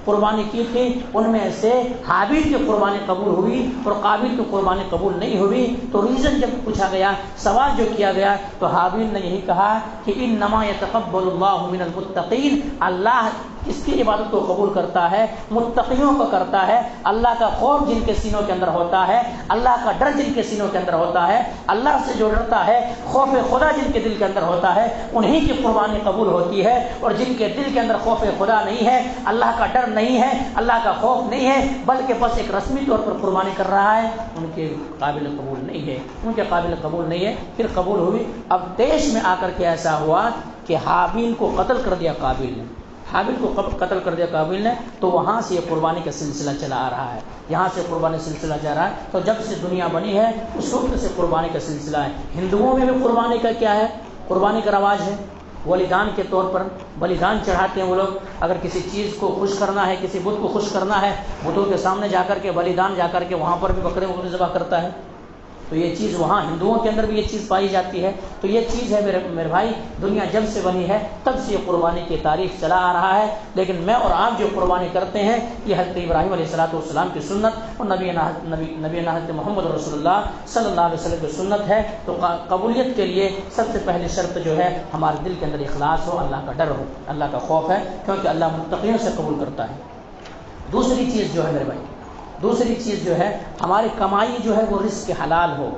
قربانی کی تھی، ان میں سے حابیل کی قربانی قبول ہوئی اور قابیل کی قربانی قبول نہیں ہوئی۔ تو ریزن جب پوچھا گیا، سوال جو کیا گیا، تو حابیل نے یہی کہا کہ انما یتقبل اللہ من المتقین، اللہ کس کی عبادت کو قبول کرتا ہے، متقیوں کو کرتا ہے۔ اللہ کا خوف جن کے سینوں کے اندر ہوتا ہے، اللہ کا ڈر جن کے سینوں کے اندر ہوتا ہے، اللہ سے جو ڈرتا ہے، خوف خدا جن کے دل کے اندر ہوتا ہے، انہی کی قربانی قبول ہوتی ہے۔ اور جن کے دل کے اندر خوف خدا نہیں ہے، اللہ کا ڈر نہیں ہے، اللہ کا خوف نہیں ہے، بلکہ بس ایک رسمی طور پر قربانی کر رہا ہے، ان کے قابل قبول نہیں ہے، ان کے قابل قبول نہیں ہے۔ پھر قبول ہوئی۔ اب دیش میں آ کر کے ایسا ہوا کہ حابیل کو قتل کر دیا قابیل نے، حابیل کو قتل کر دیا قابیل نے، تو وہاں سے یہ قربانی کا سلسلہ چلا آ رہا ہے، یہاں سے قربانی سلسلہ جا رہا ہے۔ تو جب سے دنیا بنی ہے اس وقت سے قربانی کا سلسلہ ہے۔ ہندوؤں میں بھی قربانی کا کیا ہے، قربانی کا رواج ہے، بلیدان کے طور پر بلیدان چڑھاتے ہیں وہ لوگ۔ اگر کسی چیز کو خوش کرنا ہے، کسی بت کو خوش کرنا ہے، بتوں کے سامنے جا کر کے بلیدان جا کر کے وہاں پر بھی بکرے ذبح کرتا ہے۔ تو یہ چیز وہاں ہندوؤں کے اندر بھی یہ چیز پائی جاتی ہے۔ تو یہ چیز ہے میرے بھائی، دنیا جب سے بنی ہے تب سے یہ قربانی کی تاریخ چلا آ رہا ہے۔ لیکن میں اور آپ جو قربانی کرتے ہیں یہ حضرت ابراہیم علیہ السلام کی سنت اور نبی حضرت محمد رسول اللہ صلی اللہ علیہ وسلم کی سنت ہے۔ تو قبولیت کے لیے سب سے پہلی شرط جو ہے ہمارے دل کے اندر اخلاص ہو، اللہ کا ڈر ہو، اللہ کا خوف ہے، کیونکہ اللہ متقیوں سے قبول کرتا ہے۔ دوسری چیز جو ہے میرے بھائی، دوسری چیز جو ہے ہماری کمائی جو ہے وہ رزق حلال ہو،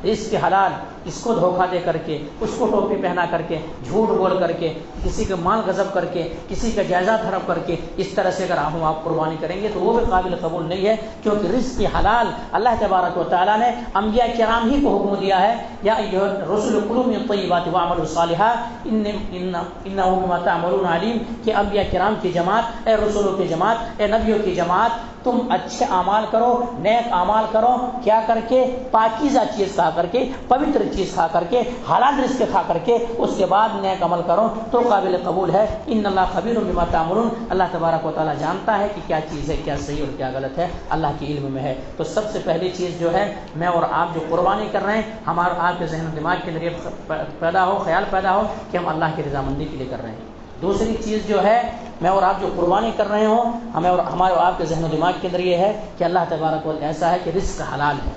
رزق حلال، اس کو دھوکہ دے کر کے، اس کو ٹوپی پہنا کر کے، جھوٹ بول کر کے، کسی کا مال غصب کر کے، کسی کا جائیداد ہڑپ کر کے، اس طرح سے اگر آپ قربانی کریں گے تو وہ بھی قابل قبول نہیں ہے، کیونکہ رزق حلال اللہ تبارک و تعالیٰ نے انبیاء کرام ہی کو حکم دیا ہے، یا ایھا الرسل کلوا من الطیبات واعملوا صالحا انہ بما تعملون علیم، کہ انبیاء کرام کی جماعت، اے رسولوں کی جماعت، اے نبیوں کی جماعت، تم اچھے اعمال کرو، نیک اعمال کرو، کیا کر کے، پاکیزہ چیز کھا کر کے، پوتر چیز کھا کر کے، حلال رزق کھا کر کے، اس کے بعد نیک عمل کرو تو قابل قبول ہے۔ ان اللہ خبیر بما تعملون، اللہ تبارک و تعالیٰ جانتا ہے کہ کیا چیز ہے، کیا صحیح اور کیا غلط ہے، اللہ کے علم میں ہے۔ تو سب سے پہلی چیز جو ہے، میں اور آپ جو قربانی کر رہے ہیں، ہمارا آپ کے ذہن و دماغ کے اندر یہ پیدا ہو، خیال پیدا ہو کہ ہم اللہ کی رضامندی کے لیے کر رہے ہیں۔ دوسری چیز جو ہے، میں اور آپ جو قربانی کر رہے ہوں، ہمیں اور ہمارے اور آپ کے ذہن و دماغ کے اندر یہ ہے کہ اللہ تبارک و تعالیٰ ایسا ہے کہ رزق حلال ہے۔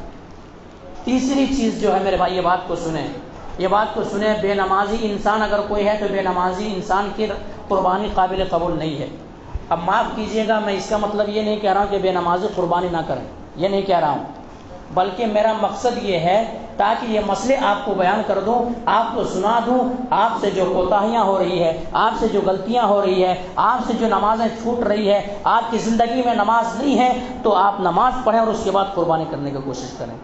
تیسری چیز جو ہے میرے بھائی، یہ بات کو سنیں، بے نمازی انسان اگر کوئی ہے تو بے نمازی انسان کی قربانی قابل قبول نہیں ہے۔ اب معاف کیجئے گا، میں اس کا مطلب یہ نہیں کہہ رہا ہوں کہ بے نمازی قربانی نہ کریں، یہ نہیں کہہ رہا ہوں، بلکہ میرا مقصد یہ ہے تاکہ یہ مسئلے آپ کو بیان کر دوں، آپ کو سنا دوں، آپ سے جو کوتاہیاں ہو رہی ہے، آپ سے جو غلطیاں ہو رہی ہے، آپ سے جو نمازیں چھوٹ رہی ہے، آپ کی زندگی میں نماز نہیں ہے، تو آپ نماز پڑھیں اور اس کے بعد قربانی کرنے کی کوشش کریں۔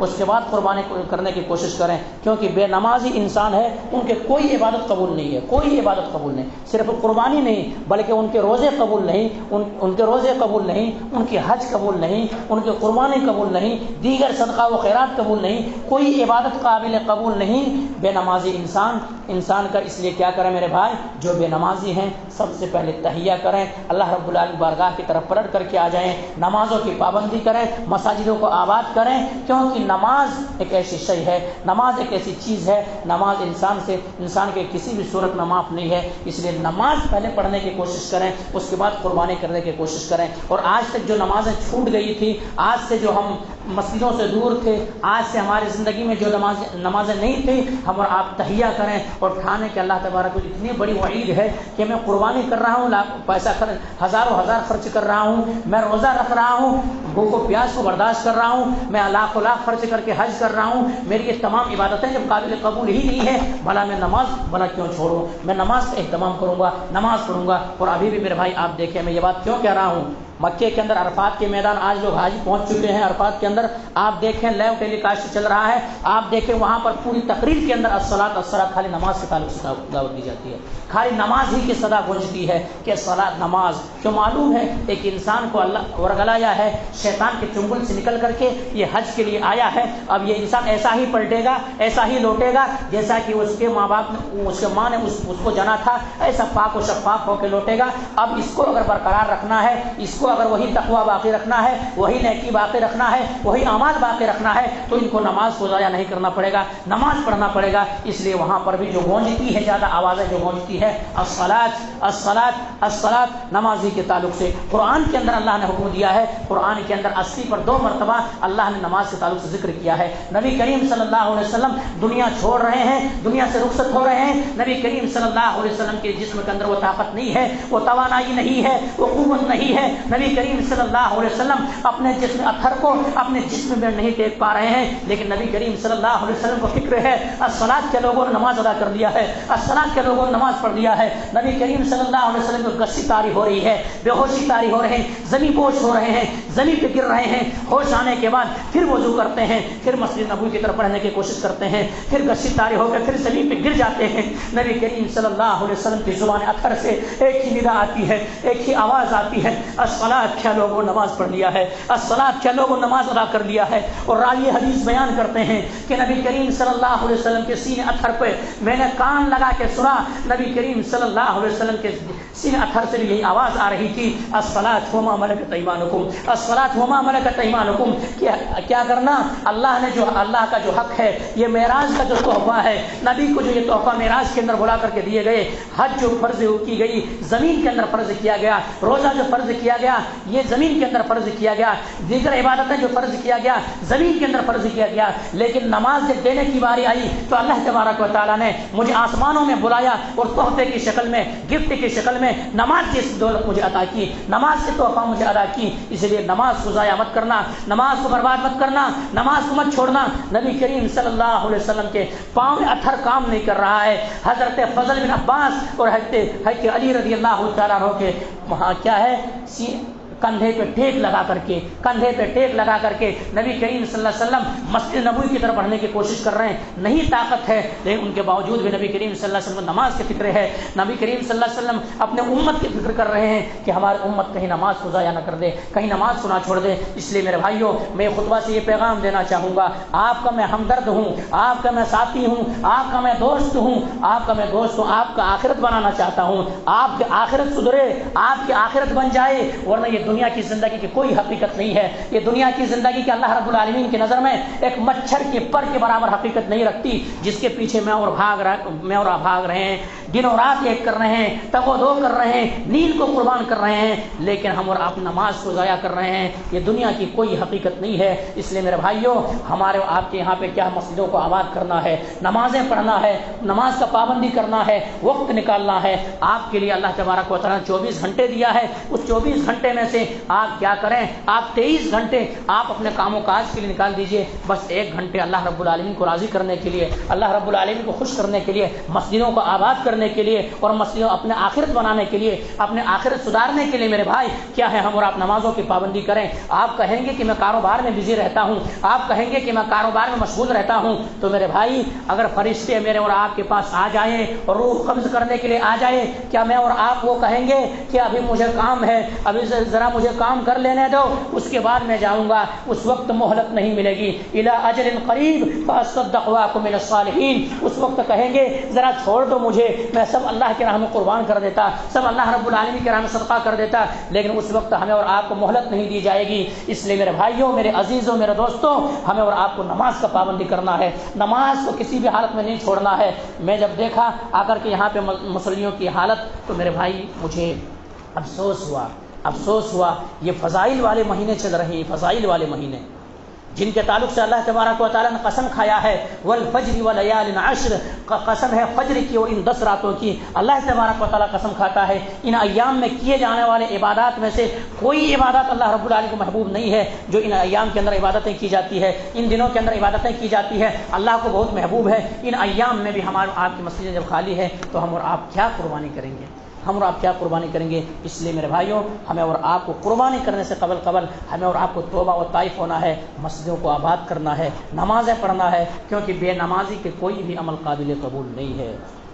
اس کے بعد قربانی کرنے کی کوشش کریں، کیونکہ بے نمازی انسان ہے ان کے کوئی عبادت قبول نہیں ہے، کوئی عبادت قبول نہیں، صرف قربانی نہیں بلکہ ان کے روزے قبول نہیں، ان کے روزے قبول نہیں، ان کی حج قبول نہیں، ان کی قربانی قبول نہیں، دیگر صدقہ و خیرات قبول نہیں، کوئی عبادت قابل قبول نہیں بے نمازی انسان کا۔ اس لیے کیا کریں میرے بھائی، جو بے نمازی ہیں سب سے پہلے تحیہ کریں، اللہ رب العالمین بارگاہ کی طرف پلٹ کر کے آ جائیں، نمازوں کی پابندی کریں، مساجدوں کو آباد کریں، کیونکہ نماز ایک ایسی شے ہے، نماز ایک ایسی چیز ہے، نماز انسان کے کسی بھی صورت میں معاف نہیں ہے۔ اس لیے نماز پہلے پڑھنے کی کوشش کریں، اس کے بعد قربانی کرنے کی کوشش کریں۔ اور آج تک جو نمازیں چھوٹ گئی تھی، آج سے جو ہم مسجدوں سے دور تھے، آج سے ہماری زندگی میں جو نمازیں نہیں تھیں، ہم اور آپ تحیہ کریں اور ٹھانے کہ اللہ تبارک و اتنی بڑی وعید ہے کہ میں قربانی کر رہا ہوں، پیسہ ہزاروں ہزار خرچ کر رہا ہوں، میں روزہ رکھ رہا ہوں، بھوک و پیاس کو برداشت کر رہا ہوں، میں لاکھوں لاکھ خرچ کر کے حج کر رہا ہوں، میری یہ تمام عبادتیں جب قابل قبول ہی نہیں ہے، بھلا میں نماز کیوں چھوڑوں؟ میں نماز کا اہتمام کروں گا، نماز پڑھوں گا۔ اور ابھی بھی میرے بھائی آپ دیکھیں، میں یہ بات کیوں کہہ رہا ہوں، مکے کے اندر عرفات کے میدان آج لوگ حاجی پہنچ چکے ہیں، عرفات کے اندر آپ دیکھیں لائیو ٹیلی کاسٹ چل رہا ہے، آپ دیکھیں وہاں پر پوری تقریر کے اندر الصلاۃ خالی نماز کے تعلق سے دعوت دی جاتی ہے، خالی نماز ہی کی صدا گونجتی ہے کہ صلاۃ نماز، کیوں معلوم ہے ایک انسان کو اللہ ورگلایا ہے شیطان کے چنگل سے نکل کر کے یہ حج کے لیے آیا ہے، اب یہ انسان ایسا ہی پلٹے گا، ایسا ہی لوٹے گا جیسا کہ اس کے ماں باپ نے، اس کے ماں نے اس کو جنا تھا، ایسا پاک و شفاف ہو کے لوٹے گا۔ اب اس کو اگر برقرار رکھنا ہے، اس کو اگر وہی تقویٰ باقی رکھنا ہے، وہی نیکی باقی رکھنا ہے، وہی اعمال باقی رکھنا ہے، تو ان کو نماز کو ضائع نہیں کرنا پڑے گا، نماز پڑھنا پڑے گا۔ اس لیے وہاں پر بھی جو گونجتی ہے زیادہ آوازیں جو گونجتی ہے الصلاۃ نمازی کے تعلق سے، قرآن کے اندر اللہ نے حکم دیا ہے، قرآن کے اندر 80 پر 2 مرتبہ اللہ نے نماز کے تعلق سے ذکر کیا ہے۔ نبی کریم صلی اللہ علیہ وسلم دنیا چھوڑ رہے ہیں، دنیا سے رخصت ہو رہے ہیں، نبی کریم صلی اللہ علیہ وسلم کے جسم کے اندر وہ طاقت نہیں ہے، وہ توانائی نہیں ہے، وہ قوت نہیں ہے، نبی کریم صلی اللہ علیہ وسلم اپنے جسم اطہر کو اپنے جسم میں نہیں دیکھ پا رہے ہیں، لیکن نبی کریم صلی اللہ علیہ وسلم کو فکر ہے، الصلاۃ کے لوگوں نے نماز ادا کر لیا ہے، الصلاۃ کے لوگوں نے نماز پڑھ لیا ہے۔ نبی کریم صلی اللہ علیہ وسلم کو گسی طاری ہو رہی ہے، بے ہوشی طاری ہو رہے ہیں، زمین بوش ہو رہے ہیں، زمین پہ گر رہے ہیں، ہوش آنے کے بعد پھر وضو کرتے ہیں، پھر مسجد نبوی کی طرف پڑھنے کی کوشش کرتے ہیں، پھر گسی طاری ہو کے پھر زمین پہ گر جاتے ہیں۔ نبی کریم صلی اللہ علیہ وسلم کی زبان اطہر سے ایک ہی ندا آتی ہے، ایک ہی آواز آتی ہے، الصلاۃ کیا لوگوں نماز پڑھ لیا ہے، الصلاۃ کیا لوگوں نماز ادا کر لیا ہے۔ اور راوی حدیث بیان کرتے ہیں کہ نبی کریم صلی اللہ علیہ وسلم کے سینے اطہر پہ میں نے کان لگا کے سنا، نبی کریم صلی اللہ علیہ وسلم کے سینے اطہر سے بھی یہی آواز آ رہی تھی، الصلاۃ وما ملکت ایمانکم، الصلاۃ وما ملکت ایمانکم، کیا کرنا، اللہ نے جو اللہ کا جو حق ہے، یہ معراج کا جو تحفہ ہے، نبی کو جو یہ تحفہ معراج کے اندر بلا کر کے دیے گئے، حج جو فرض کی گئی زمین کے اندر فرض کیا گیا، روزہ جو فرض کیا گیا یہ زمین کے اندر فرض کیا گیا، دیگر عبادتیں جو فرض کیا گیا زمین کے اندر فرض کیا گیا، لیکن نماز جب دینے کی باری آئی تو اللہ تبارک و تعالیٰ نے مجھے آسمانوں میں بلایا اور تحفے کی شکل میں، گفٹ کی شکل میں نماز کی دولت مجھے عطا کی، نماز سے تحفہ مجھے ادا کی۔ اس لیے نماز کو ضائع مت کرنا، نماز کو برباد مت کرنا، نماز کو مت چھوڑنا۔ نبی کریم صلی اللہ علیہ وسلم کے پاؤں میں اطہر کام نہیں کر رہا ہے، حضرت فضل بن عباس اور حضرت علی رضی اللہ تعالیٰ عنہ کے وہاں کیا ہے کندھے پہ ٹیک لگا کر کے نبی کریم صلی اللہ علیہ وسلم مسجد نبوی کی طرف بڑھنے کی کوشش کر رہے ہیں، نہیں طاقت ہے، لیکن ان کے باوجود بھی نبی کریم صلی اللہ علیہ وسلم کو نماز کی فکر ہے، نبی کریم صلی اللہ علیہ وسلم اپنے امت کی فکر کر رہے ہیں کہ ہماری امت کہیں نماز کو ضائع نہ کر دے، کہیں نماز کو نہ چھوڑ دے۔ اس لیے میرے بھائیوں، میں خطبہ سے یہ پیغام دینا چاہوں گا، آپ کا میں ہمدرد ہوں، آپ کا میں ساتھی ہوں، آپ کا میں دوست ہوں، آپ کا آخرت بنانا چاہتا ہوں، آپ کی آخرت سدھرے، آپ کی آخرت بن جائے، ورنہ یہ دنیا کی زندگی کی کوئی حقیقت نہیں ہے، یہ دنیا کی زندگی کے اللہ رب العالمین کی نظر میں ایک مچھر کے پر کے برابر حقیقت نہیں رکھتی، جس کے پیچھے میں اور آپ بھاگ رہے ہیں، دن و رات ایک کر رہے ہیں، تگ و دو کر رہے ہیں، نیند کو قربان کر رہے ہیں، لیکن ہم اور آپ نماز کو ضائع کر رہے ہیں۔ یہ دنیا کی کوئی حقیقت نہیں ہے۔ اس لیے میرے بھائیوں، ہمارے آپ کے یہاں پہ کیا مسجدوں کو آباد کرنا ہے، نمازیں پڑھنا ہے، نماز کا پابندی کرنا ہے، وقت نکالنا ہے۔ آپ کے لیے اللہ تبارک و تعالیٰ نے 24 گھنٹے دیا ہے، اس 24 گھنٹے میں سے آپ کیا کریں، آپ 23 گھنٹے آپ اپنے کام و کاج کے لیے نکال دیجئے، بس 1 گھنٹے اللہ رب العالمین کو راضی کرنے کے لیے، اللہ رب العالمین کو خوش کرنے کے لیے مسجدوں کو آباد کرنے کرنے کے لیے اور مسئلوں اپنے آخرت بنانے کے لیے، اپنے آخرت سدھارنے کے لیے میرے بھائی کیا ہے، ہم اور آپ نمازوں کی پابندی کریں۔ آپ کہیں گے کہ میں کاروبار میں بزی رہتا ہوں، آپ کہیں گے کہ میں کاروبار میں مشغول رہتا ہوں، تو میرے بھائی اگر فرشتے میرے اور آپ کے پاس آ جائیں اور روح قبض کرنے کے لیے آ جائیں، کیا میں اور آپ وہ کہیں گے کہ ابھی مجھے کام ہے، ابھی ذرا مجھے کام کر لینے دو، اس کے بعد میں جاؤں گا؟ اس وقت مہلت نہیں ملے گی۔ الی اجل قریب فاصدق واکم من الصالحین، اس وقت کہیں گے ذرا چھوڑ دو مجھے، میں سب اللہ کے راہ میں قربان کر دیتا، سب اللہ رب العالمین کے راہ میں صدقہ کر دیتا، لیکن اس وقت ہمیں اور آپ کو مہلت نہیں دی جائے گی۔ اس لیے میرے بھائیوں، میرے عزیزوں، میرے دوستوں، ہمیں اور آپ کو نماز کا پابندی کرنا ہے، نماز کو کسی بھی حالت میں نہیں چھوڑنا ہے۔ میں جب دیکھا آ کر کے یہاں پہ مصلیوں کی حالت، تو میرے بھائی مجھے افسوس ہوا۔ یہ فضائل والے مہینے چل رہے ہیں، فضائل والے مہینے جن کے تعلق سے اللہ تبارک و تعالیٰ نے قسم کھایا ہے، والفجر ولیال عشر، قسم ہے فجر کی اور ان 10 راتوں کی۔ اللہ تبارک و تعالیٰ قسم کھاتا ہے ان ایام میں کیے جانے والے عبادات میں سے کوئی عبادت اللہ رب العالمین کو محبوب نہیں ہے جو ان ایام کے اندر عبادتیں کی جاتی ہے، ان دنوں کے اندر عبادتیں کی جاتی ہے، اللہ کو بہت محبوب ہے۔ ان ایام میں بھی ہمارے آپ کی مسجدیں جب خالی ہے تو ہم اور آپ کیا قربانی کریں گے؟ ہم اور آپ کیا قربانی کریں گے؟ اس لیے میرے بھائیوں، ہمیں اور آپ کو قربانی کرنے سے قبل ہمیں اور آپ کو توبہ و طائف ہونا ہے، مسجدوں کو آباد کرنا ہے، نمازیں پڑھنا ہے، کیونکہ بے نمازی کے کوئی بھی عمل قابل قبول نہیں ہے،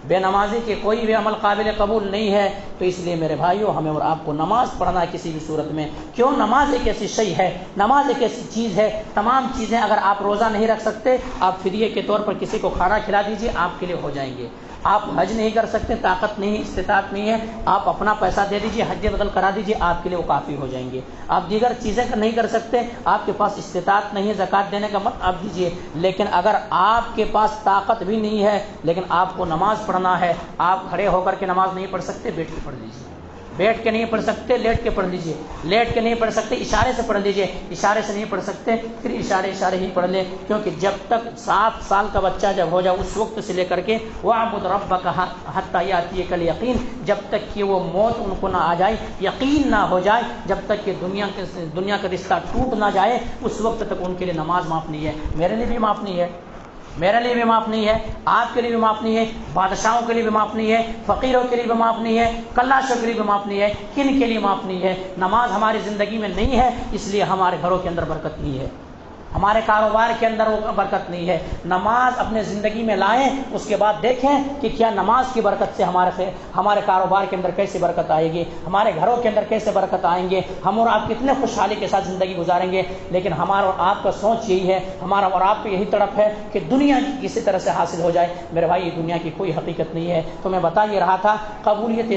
بے نمازی کے کوئی بھی عمل قابل قبول نہیں ہے۔ تو اس لیے میرے بھائیوں، ہمیں اور آپ کو نماز پڑھنا ہے کسی بھی صورت میں۔ کیوں؟ نماز ایک ایسی شے ہے، نماز ایک ایسی چیز ہے، تمام چیزیں اگر آپ روزہ نہیں رکھ سکتے، آپ فدیے کے طور پر کسی کو کھانا کھلا دیجیے، آپ کے لیے ہو جائیں گے۔ آپ حج نہیں کر سکتے، طاقت نہیں، استطاعت نہیں ہے، آپ اپنا پیسہ دے دیجیے، حج بدل کرا دیجیے، آپ کے لیے وہ کافی ہو جائیں گے۔ آپ دیگر چیزیں نہیں کر سکتے، آپ کے پاس استطاعت نہیں ہے زکوٰۃ دینے کا، مت آپ دیجیے۔ لیکن اگر آپ کے پاس طاقت بھی نہیں ہے لیکن آپ کو نماز پڑھنا ہے، آپ کھڑے ہو کر کے نماز نہیں پڑھ سکتے، بیٹھ کے پڑھ لیجیے، بیٹھ کے نہیں پڑھ سکتے لیٹ کے پڑھ لیجیے، لیٹ کے نہیں پڑھ سکتے اشارے سے پڑھ لیجیے، اشارے سے نہیں پڑھ سکتے پھر اشارے ہی پڑھ لیں، کیونکہ جب تک 7 سال کا بچہ جب ہو جائے اس وقت سے لے کر کے وَاعْبُدْ رَبَّكَ حَتَّىٰ يَأْتِيَكَ الْيَقِينُ، جب تک کہ وہ موت ان کو نہ آ جائے، یقین نہ ہو جائے، جب تک کہ دنیا کا رشتہ ٹوٹ نہ جائے، اس وقت تک ان کے لیے نماز معاف نہیں ہے۔ میرے لیے بھی معاف نہیں ہے، میرے لیے بھی معاف نہیں ہے، آپ کے لیے بھی معاف نہیں ہے، بادشاہوں کے لیے بھی معاف نہیں ہے، فقیروں کے لیے بھی معاف نہیں ہے، کلاشوں کے لیے بھی معاف نہیں ہے، کن کے لیے معاف نہیں ہے؟ نماز ہماری زندگی میں نہیں ہے، اس لیے ہمارے گھروں کے اندر برکت نہیں ہے، ہمارے کاروبار کے اندر وہ برکت نہیں ہے۔ نماز اپنے زندگی میں لائیں، اس کے بعد دیکھیں کہ کیا نماز کی برکت سے ہمارے کاروبار کے اندر کیسے برکت آئے گی، ہمارے گھروں کے اندر کیسے برکت آئیں گے، ہم اور آپ کتنے خوشحالی کے ساتھ زندگی گزاریں گے۔ لیکن ہمارا اور آپ کا سوچ یہی ہے، ہمارا اور آپ کو یہی تڑپ ہے کہ دنیا کسی طرح سے حاصل ہو جائے۔ میرے بھائی، یہ دنیا کی کوئی حقیقت نہیں ہے۔ تو میں بتا یہ رہا تھا، قبولیت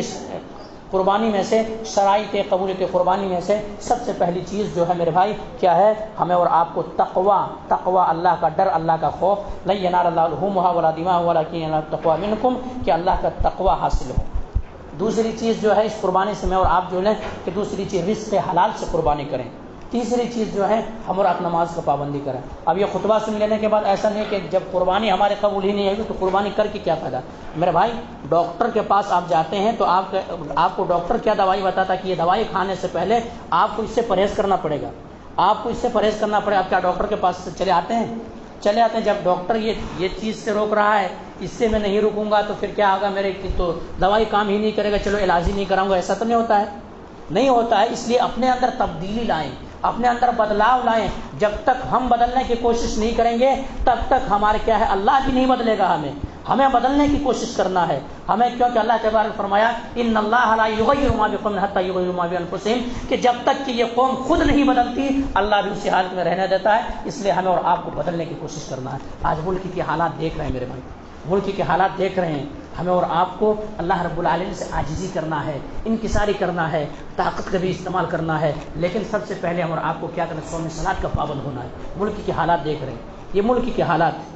قربانی میں سے، شرائط قبولیت قربانی میں سے سب سے پہلی چیز جو ہے میرے بھائی کیا ہے؟ ہمیں اور آپ کو تقوی، اللہ کا ڈر، اللہ کا خوف، لن ینال اللہ لحومها ولا دماؤها ولکن ینال التقوی منکم، کہ اللہ کا تقوی حاصل ہو۔ دوسری چیز جو ہے اس قربانی سے میں اور آپ جو ہے کہ دوسری چیز رزق حلال سے قربانی کریں۔ تیسری چیز جو ہے ہم اور آپ نماز کا پابندی کریں۔ اب یہ خطبہ سن لینے کے بعد ایسا نہیں کہ جب قربانی ہمارے قبول ہی نہیں آئے گی تو قربانی کر کے کیا فائدہ؟ میرے بھائی، ڈاکٹر کے پاس آپ جاتے ہیں تو آپ کو ڈاکٹر کیا دوائی بتاتا کہ یہ دوائی کھانے سے پہلے آپ کو اس سے پرہیز کرنا پڑے گا، آپ کو اس سے پرہیز کرنا پڑے گا۔ آپ کیا ڈاکٹر کے پاس چلے آتے ہیں؟ جب ڈاکٹر یہ چیز سے روک رہا ہے، اس سے میں نہیں رکوں گا تو پھر کیا ہوگا، میرے تو دوائی کام ہی نہیں کرے گا، چلو علاج ہی نہیں کراؤں گا، ایسا تو نہیں ہوتا ہے، نہیں ہوتا ہے۔ اس لیے اپنے اندر تبدیلی لائیں، اپنے اندر بدلاؤ لائیں۔ جب تک ہم بدلنے کی کوشش نہیں کریں گے تب تک ہمارے کیا ہے، اللہ بھی نہیں بدلے گا، ہمیں بدلنے کی کوشش کرنا ہے ہمیں، کیونکہ اللہ تبارک فرمایا ان اللہ لا یغیر ما بقوم حتی یغیروا ما بانفسہم، کہ جب تک کہ یہ قوم خود نہیں بدلتی اللہ بھی اسی حالت میں رہنے دیتا ہے۔ اس لیے ہمیں اور آپ کو بدلنے کی کوشش کرنا ہے۔ آج ملک کے حالات دیکھ رہے ہیں میرے بھائی، ملک کے حالات دیکھ رہے ہیں، ہمیں اور آپ کو اللہ رب العالمین سے عاجزی کرنا ہے، انکساری کرنا ہے، طاقت کا بھی استعمال کرنا ہے، لیکن سب سے پہلے ہم اور آپ کو کیا کرنا ہے، صوم صلاۃ کا پابند ہونا ہے۔ ملک کے حالات دیکھ رہے ہیں، یہ ملک کے حالات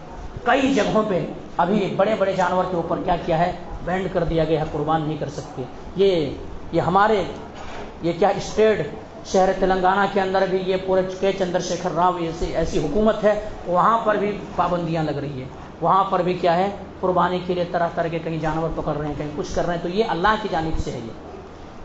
کئی جگہوں پہ ابھی بڑے بڑے جانور کے اوپر کیا ہے، بینڈ کر دیا گیا ہے، قربان نہیں کر سکتے۔ یہ ہمارے یہ کیا اسٹیٹ شہر تلنگانہ کے اندر بھی یہ پورے کے چندر شیکھر راؤ ایسی حکومت ہے، وہاں پر بھی پابندیاں لگ رہی ہیں، وہاں پر بھی کیا ہے، قربانی کے لیے طرح طرح کے کہیں جانور پکڑ رہے ہیں، کہیں کچھ کر رہے ہیں۔ تو یہ اللہ کی جانب سے ہے،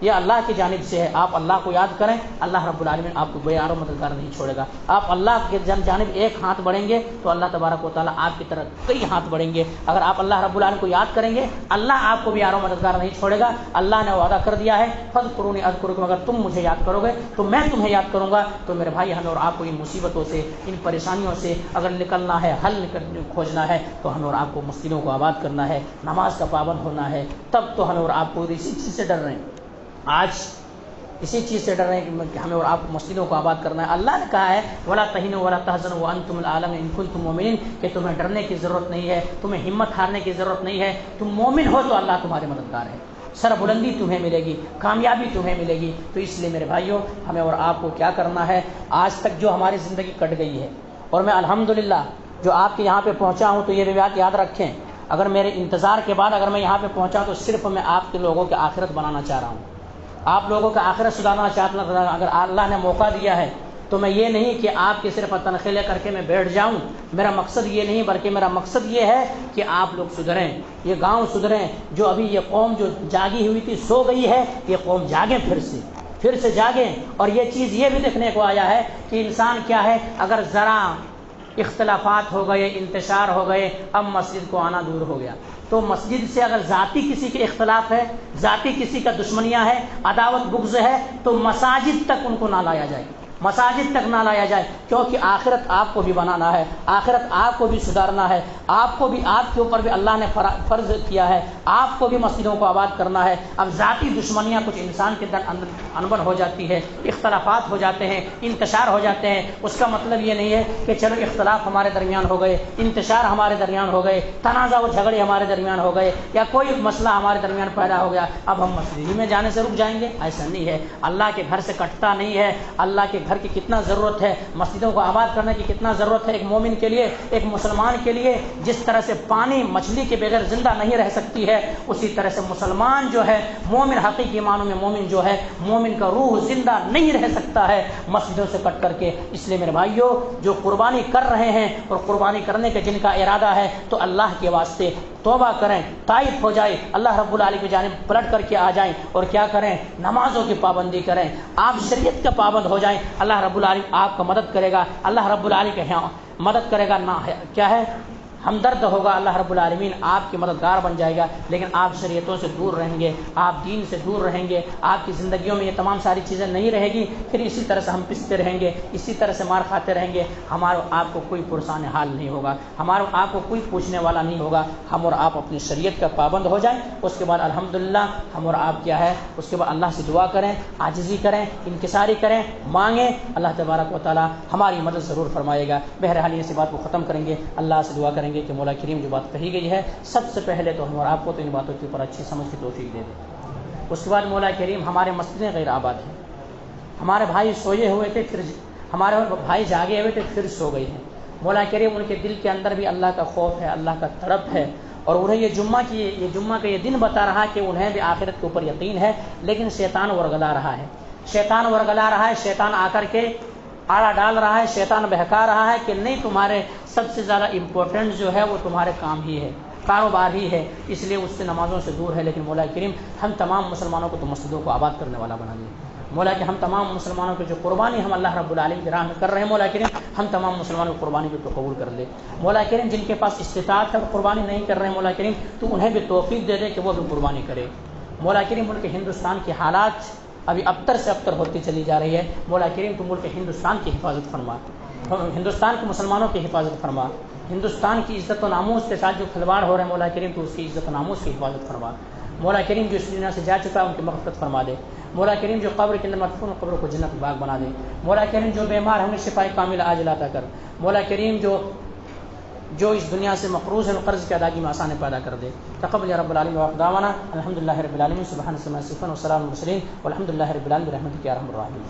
یہ اللہ کی جانب سے ہے. آپ اللہ کو یاد کریں, اللہ رب العالمین آپ کو بے یار و مددگار نہیں چھوڑے گا. آپ اللہ کے جانب ایک ہاتھ بڑھیں گے تو اللہ تبارک و تعالیٰ آپ کی طرف کئی ہاتھ بڑھیں گے. اگر آپ اللہ رب العالمین کو یاد کریں گے, اللہ آپ کو بھی یار و مددگار نہیں چھوڑے گا. اللہ نے وعدہ کر دیا ہے فاذکرونی اذکرکم, اگر تم مجھے یاد کرو گے تو میں تمہیں یاد کروں گا. تو میرے بھائی, ہمیں اور آپ کو ان مصیبتوں سے, ان پریشانیوں سے اگر نکلنا ہے, حل کھوجنا ہے, تو ہمیں اور آپ کو مسجدوں کو آباد کرنا ہے, نماز کا پابند ہونا ہے. تب تو ہمیں اور آپ کو اسی چیز سے ڈر رہے ہیں, آج اسی چیز سے ڈر رہے ہیں کہ ہمیں اور آپ کو مسجدوں کو آباد کرنا ہے. اللہ نے کہا ہے وَلَا تَهِنُوا وَلَا تَحْزَنُوا وَأَنْتُمُ الْأَعْلَوْنَ إِن كُنتُم مُؤْمِنِينَ, کہ تمہیں ڈرنے کی ضرورت نہیں ہے, تمہیں ہمت ہارنے کی ضرورت نہیں ہے. تم مومن ہو تو اللہ تمہارے مددگار ہے, سر بلندی تمہیں ملے گی, کامیابی تمہیں ملے گی. تو اس لیے میرے بھائیوں, ہمیں اور آپ کو کیا کرنا ہے, آج تک جو ہماری زندگی کٹ گئی ہے, اور میں الحمدللہ جو آپ کے یہاں پہ پہنچا ہوں, تو یہ بھی بات یاد رکھیں, اگر میرے انتظار کے بعد اگر میں یہاں پہ پہنچا تو صرف میں آپ کے لوگوں کے آخرت بنانا چاہ رہا ہوں, آپ لوگوں کا آخرت سدھارنا چاہتا ہوں. اگر اللہ نے موقع دیا ہے تو میں یہ نہیں کہ آپ کی صرف تنخیلیں کر کے میں بیٹھ جاؤں. میرا مقصد یہ نہیں, بلکہ میرا مقصد یہ ہے کہ آپ لوگ سدھریں, یہ گاؤں سدھریں. جو ابھی یہ قوم جو جاگی ہوئی تھی, سو گئی ہے, یہ قوم جاگیں, پھر سے جاگیں. اور یہ چیز یہ بھی دیکھنے کو آیا ہے کہ انسان کیا ہے, اگر ذرا اختلافات ہو گئے, انتشار ہو گئے, اب مسجد کو آنا دور ہو گیا. تو مسجد سے اگر ذاتی کسی کے اختلاف ہے, ذاتی کسی کا دشمنیاں ہے, عداوت بغض ہے, تو مساجد تک ان کو نہ لایا جائے, مساجد تک نہ لایا جائے. کیونکہ آخرت آپ کو بھی بنانا ہے, آخرت آپ کو بھی سدھارنا ہے, آپ کو بھی, آپ کے اوپر بھی اللہ نے فرض کیا ہے, آپ کو بھی مسجدوں کو آباد کرنا ہے. اب ذاتی دشمنیاں کچھ انسان کے اندر ہو جاتی ہے, اختلافات ہو جاتے ہیں, انتشار ہو جاتے ہیں, اس کا مطلب یہ نہیں ہے کہ چلو اختلاف ہمارے درمیان ہو گئے, انتشار ہمارے درمیان ہو گئے, تنازع و جھگڑے ہمارے درمیان ہو گئے, یا کوئی مسئلہ ہمارے درمیان پیدا ہو گیا, اب ہم مسجد میں جانے سے رک جائیں گے. ایسا نہیں ہے. اللہ کے گھر سے کٹتا نہیں ہے. اللہ کے گھر کی کتنا ضرورت ہے, مسجدوں کو آباد کرنے کی کتنا ضرورت ہے ایک مومن کے لیے, ایک مسلمان کے لیے. جس طرح سے پانی مچھلی کے بغیر زندہ نہیں رہ سکتی ہے, اسی طرح سے مسلمان جو ہے, مومن حقیقی معنوں میں مومن جو ہے, مومن کا روح زندہ نہیں رہ سکتا ہے مسجدوں سے کٹ کر کے. اس لیے میرے بھائیوں, جو قربانی کر رہے ہیں اور قربانی کرنے کے جن کا ارادہ ہے, تو اللہ کے واسطے توبہ کریں, تائب ہو جائے, اللہ رب العالمین کی جانب پلٹ کر کے آ جائیں, اور کیا کریں, نمازوں کی پابندی کریں, آپ شریعت کا پابند ہو جائیں. اللہ رب العالمین آپ کا مدد کرے گا, اللہ رب العالمین کے یہاں مدد کرے گا. نہ کیا ہے, ہمدرد ہوگا, اللہ رب العالمین آپ کی مددگار بن جائے گا. لیکن آپ شریعتوں سے دور رہیں گے, آپ دین سے دور رہیں گے, آپ کی زندگیوں میں یہ تمام ساری چیزیں نہیں رہے گی. پھر اسی طرح سے ہم پستے رہیں گے, اسی طرح سے مار کھاتے رہیں گے. ہمارا آپ کو کوئی پرسان حال نہیں ہوگا, ہمارا آپ کو کوئی پوچھنے والا نہیں ہوگا. ہم اور آپ اپنی شریعت کا پابند ہو جائیں. اس کے بعد الحمدللہ ہم اور آپ کیا ہے, اس کے بعد اللہ سے دعا کریں, عاجزی کریں, انکساری کریں, مانگیں. اللہ تبارک و تعالی ہماری مدد ضرور فرمائے گا. بہرحال اسی بات کو ختم کریں گے, اللہ سے دعا کریں گے کہ مولا کریم جو بات کہی گئی ہے, سب سے پہلے تو ہم اور آپ کو تو ان باتوں کے اوپر اچھی سمجھ کی توفیق دے دے. اس کے بعد مولا کریم ہمارے مسجدیں غیر آباد ہیں, ہمارے بھائی سوئے ہوئے تھے, پھر ہمارے بھائی جاگے ہوئے تھے, پھر سو گئے ہیں. مولا کریم ان کے دل کے اندر بھی اللہ کا خوف ہے, اللہ کا تڑپ ہے, اور انہیں یہ جمعہ کا یہ دن بتا رہا ہے کہ انہیں بھی آخرت کے اوپر یقین ہے. لیکن شیطان ورگلا رہا ہے, شیطان آ کر کے آڑا ڈال رہا ہے, شیطان بہکا رہا ہے کہ نہیں, تمہارے سب سے زیادہ امپورٹنٹ جو ہے وہ تمہارے کام ہی ہے, کاروبار ہی ہے, اس لیے اس سے نمازوں سے دور ہے. لیکن مولا کریم ہم تمام مسلمانوں کو تو مسجدوں کو آباد کرنے والا بنا دیں. مولا کہ ہم تمام مسلمانوں کی جو قربانی ہم اللہ رب العالمین کی راہ میں کر رہے ہیں, مولا کریم ہم تمام مسلمانوں کی قربانی کو تو قبول کر لے. مولا کریم جن کے پاس استطاعت ہے وہ قربانی نہیں کر رہے ہیں, مولا کریم تو انہیں بھی توفیق دے دے کہ وہ بھی قربانی کرے. مولا کریم ملک ہندوستان کی حالات ابھی ابتر سے ابتر ہوتی چلی جا رہی ہے. مولا کریم تو ملک ہندوستان کی حفاظت فرما, ہندوستان کے مسلمانوں کی حفاظت فرما, ہندوستان کی عزت و ناموس کے ساتھ جو کھلواڑ ہو رہے ہیں, مولا کریم تو اس کی عزت و ناموس کی حفاظت فرما. مولا کریم جو اس دنیا سے جا چکا ہے ان کی مغفرت فرما دے. مولا کریم جو قبر کے اندر مدفون, قبر کو جنت باغ بنا دے. مولا کریم جو بیمار ہمیں شفائے کامل عاجل عطا کر. مولا کریم جو اس دنیا سے مقروض ہے قرض کی ادائیگی میں آسانی پیدا کر دے. تقبل یا رب العالمین وقدامنا الحمدللہ رب العالمین سبحان اللہ وسلام والسلام والحمدللہ رب العالمین برحمتک یا ارحم الراحمین.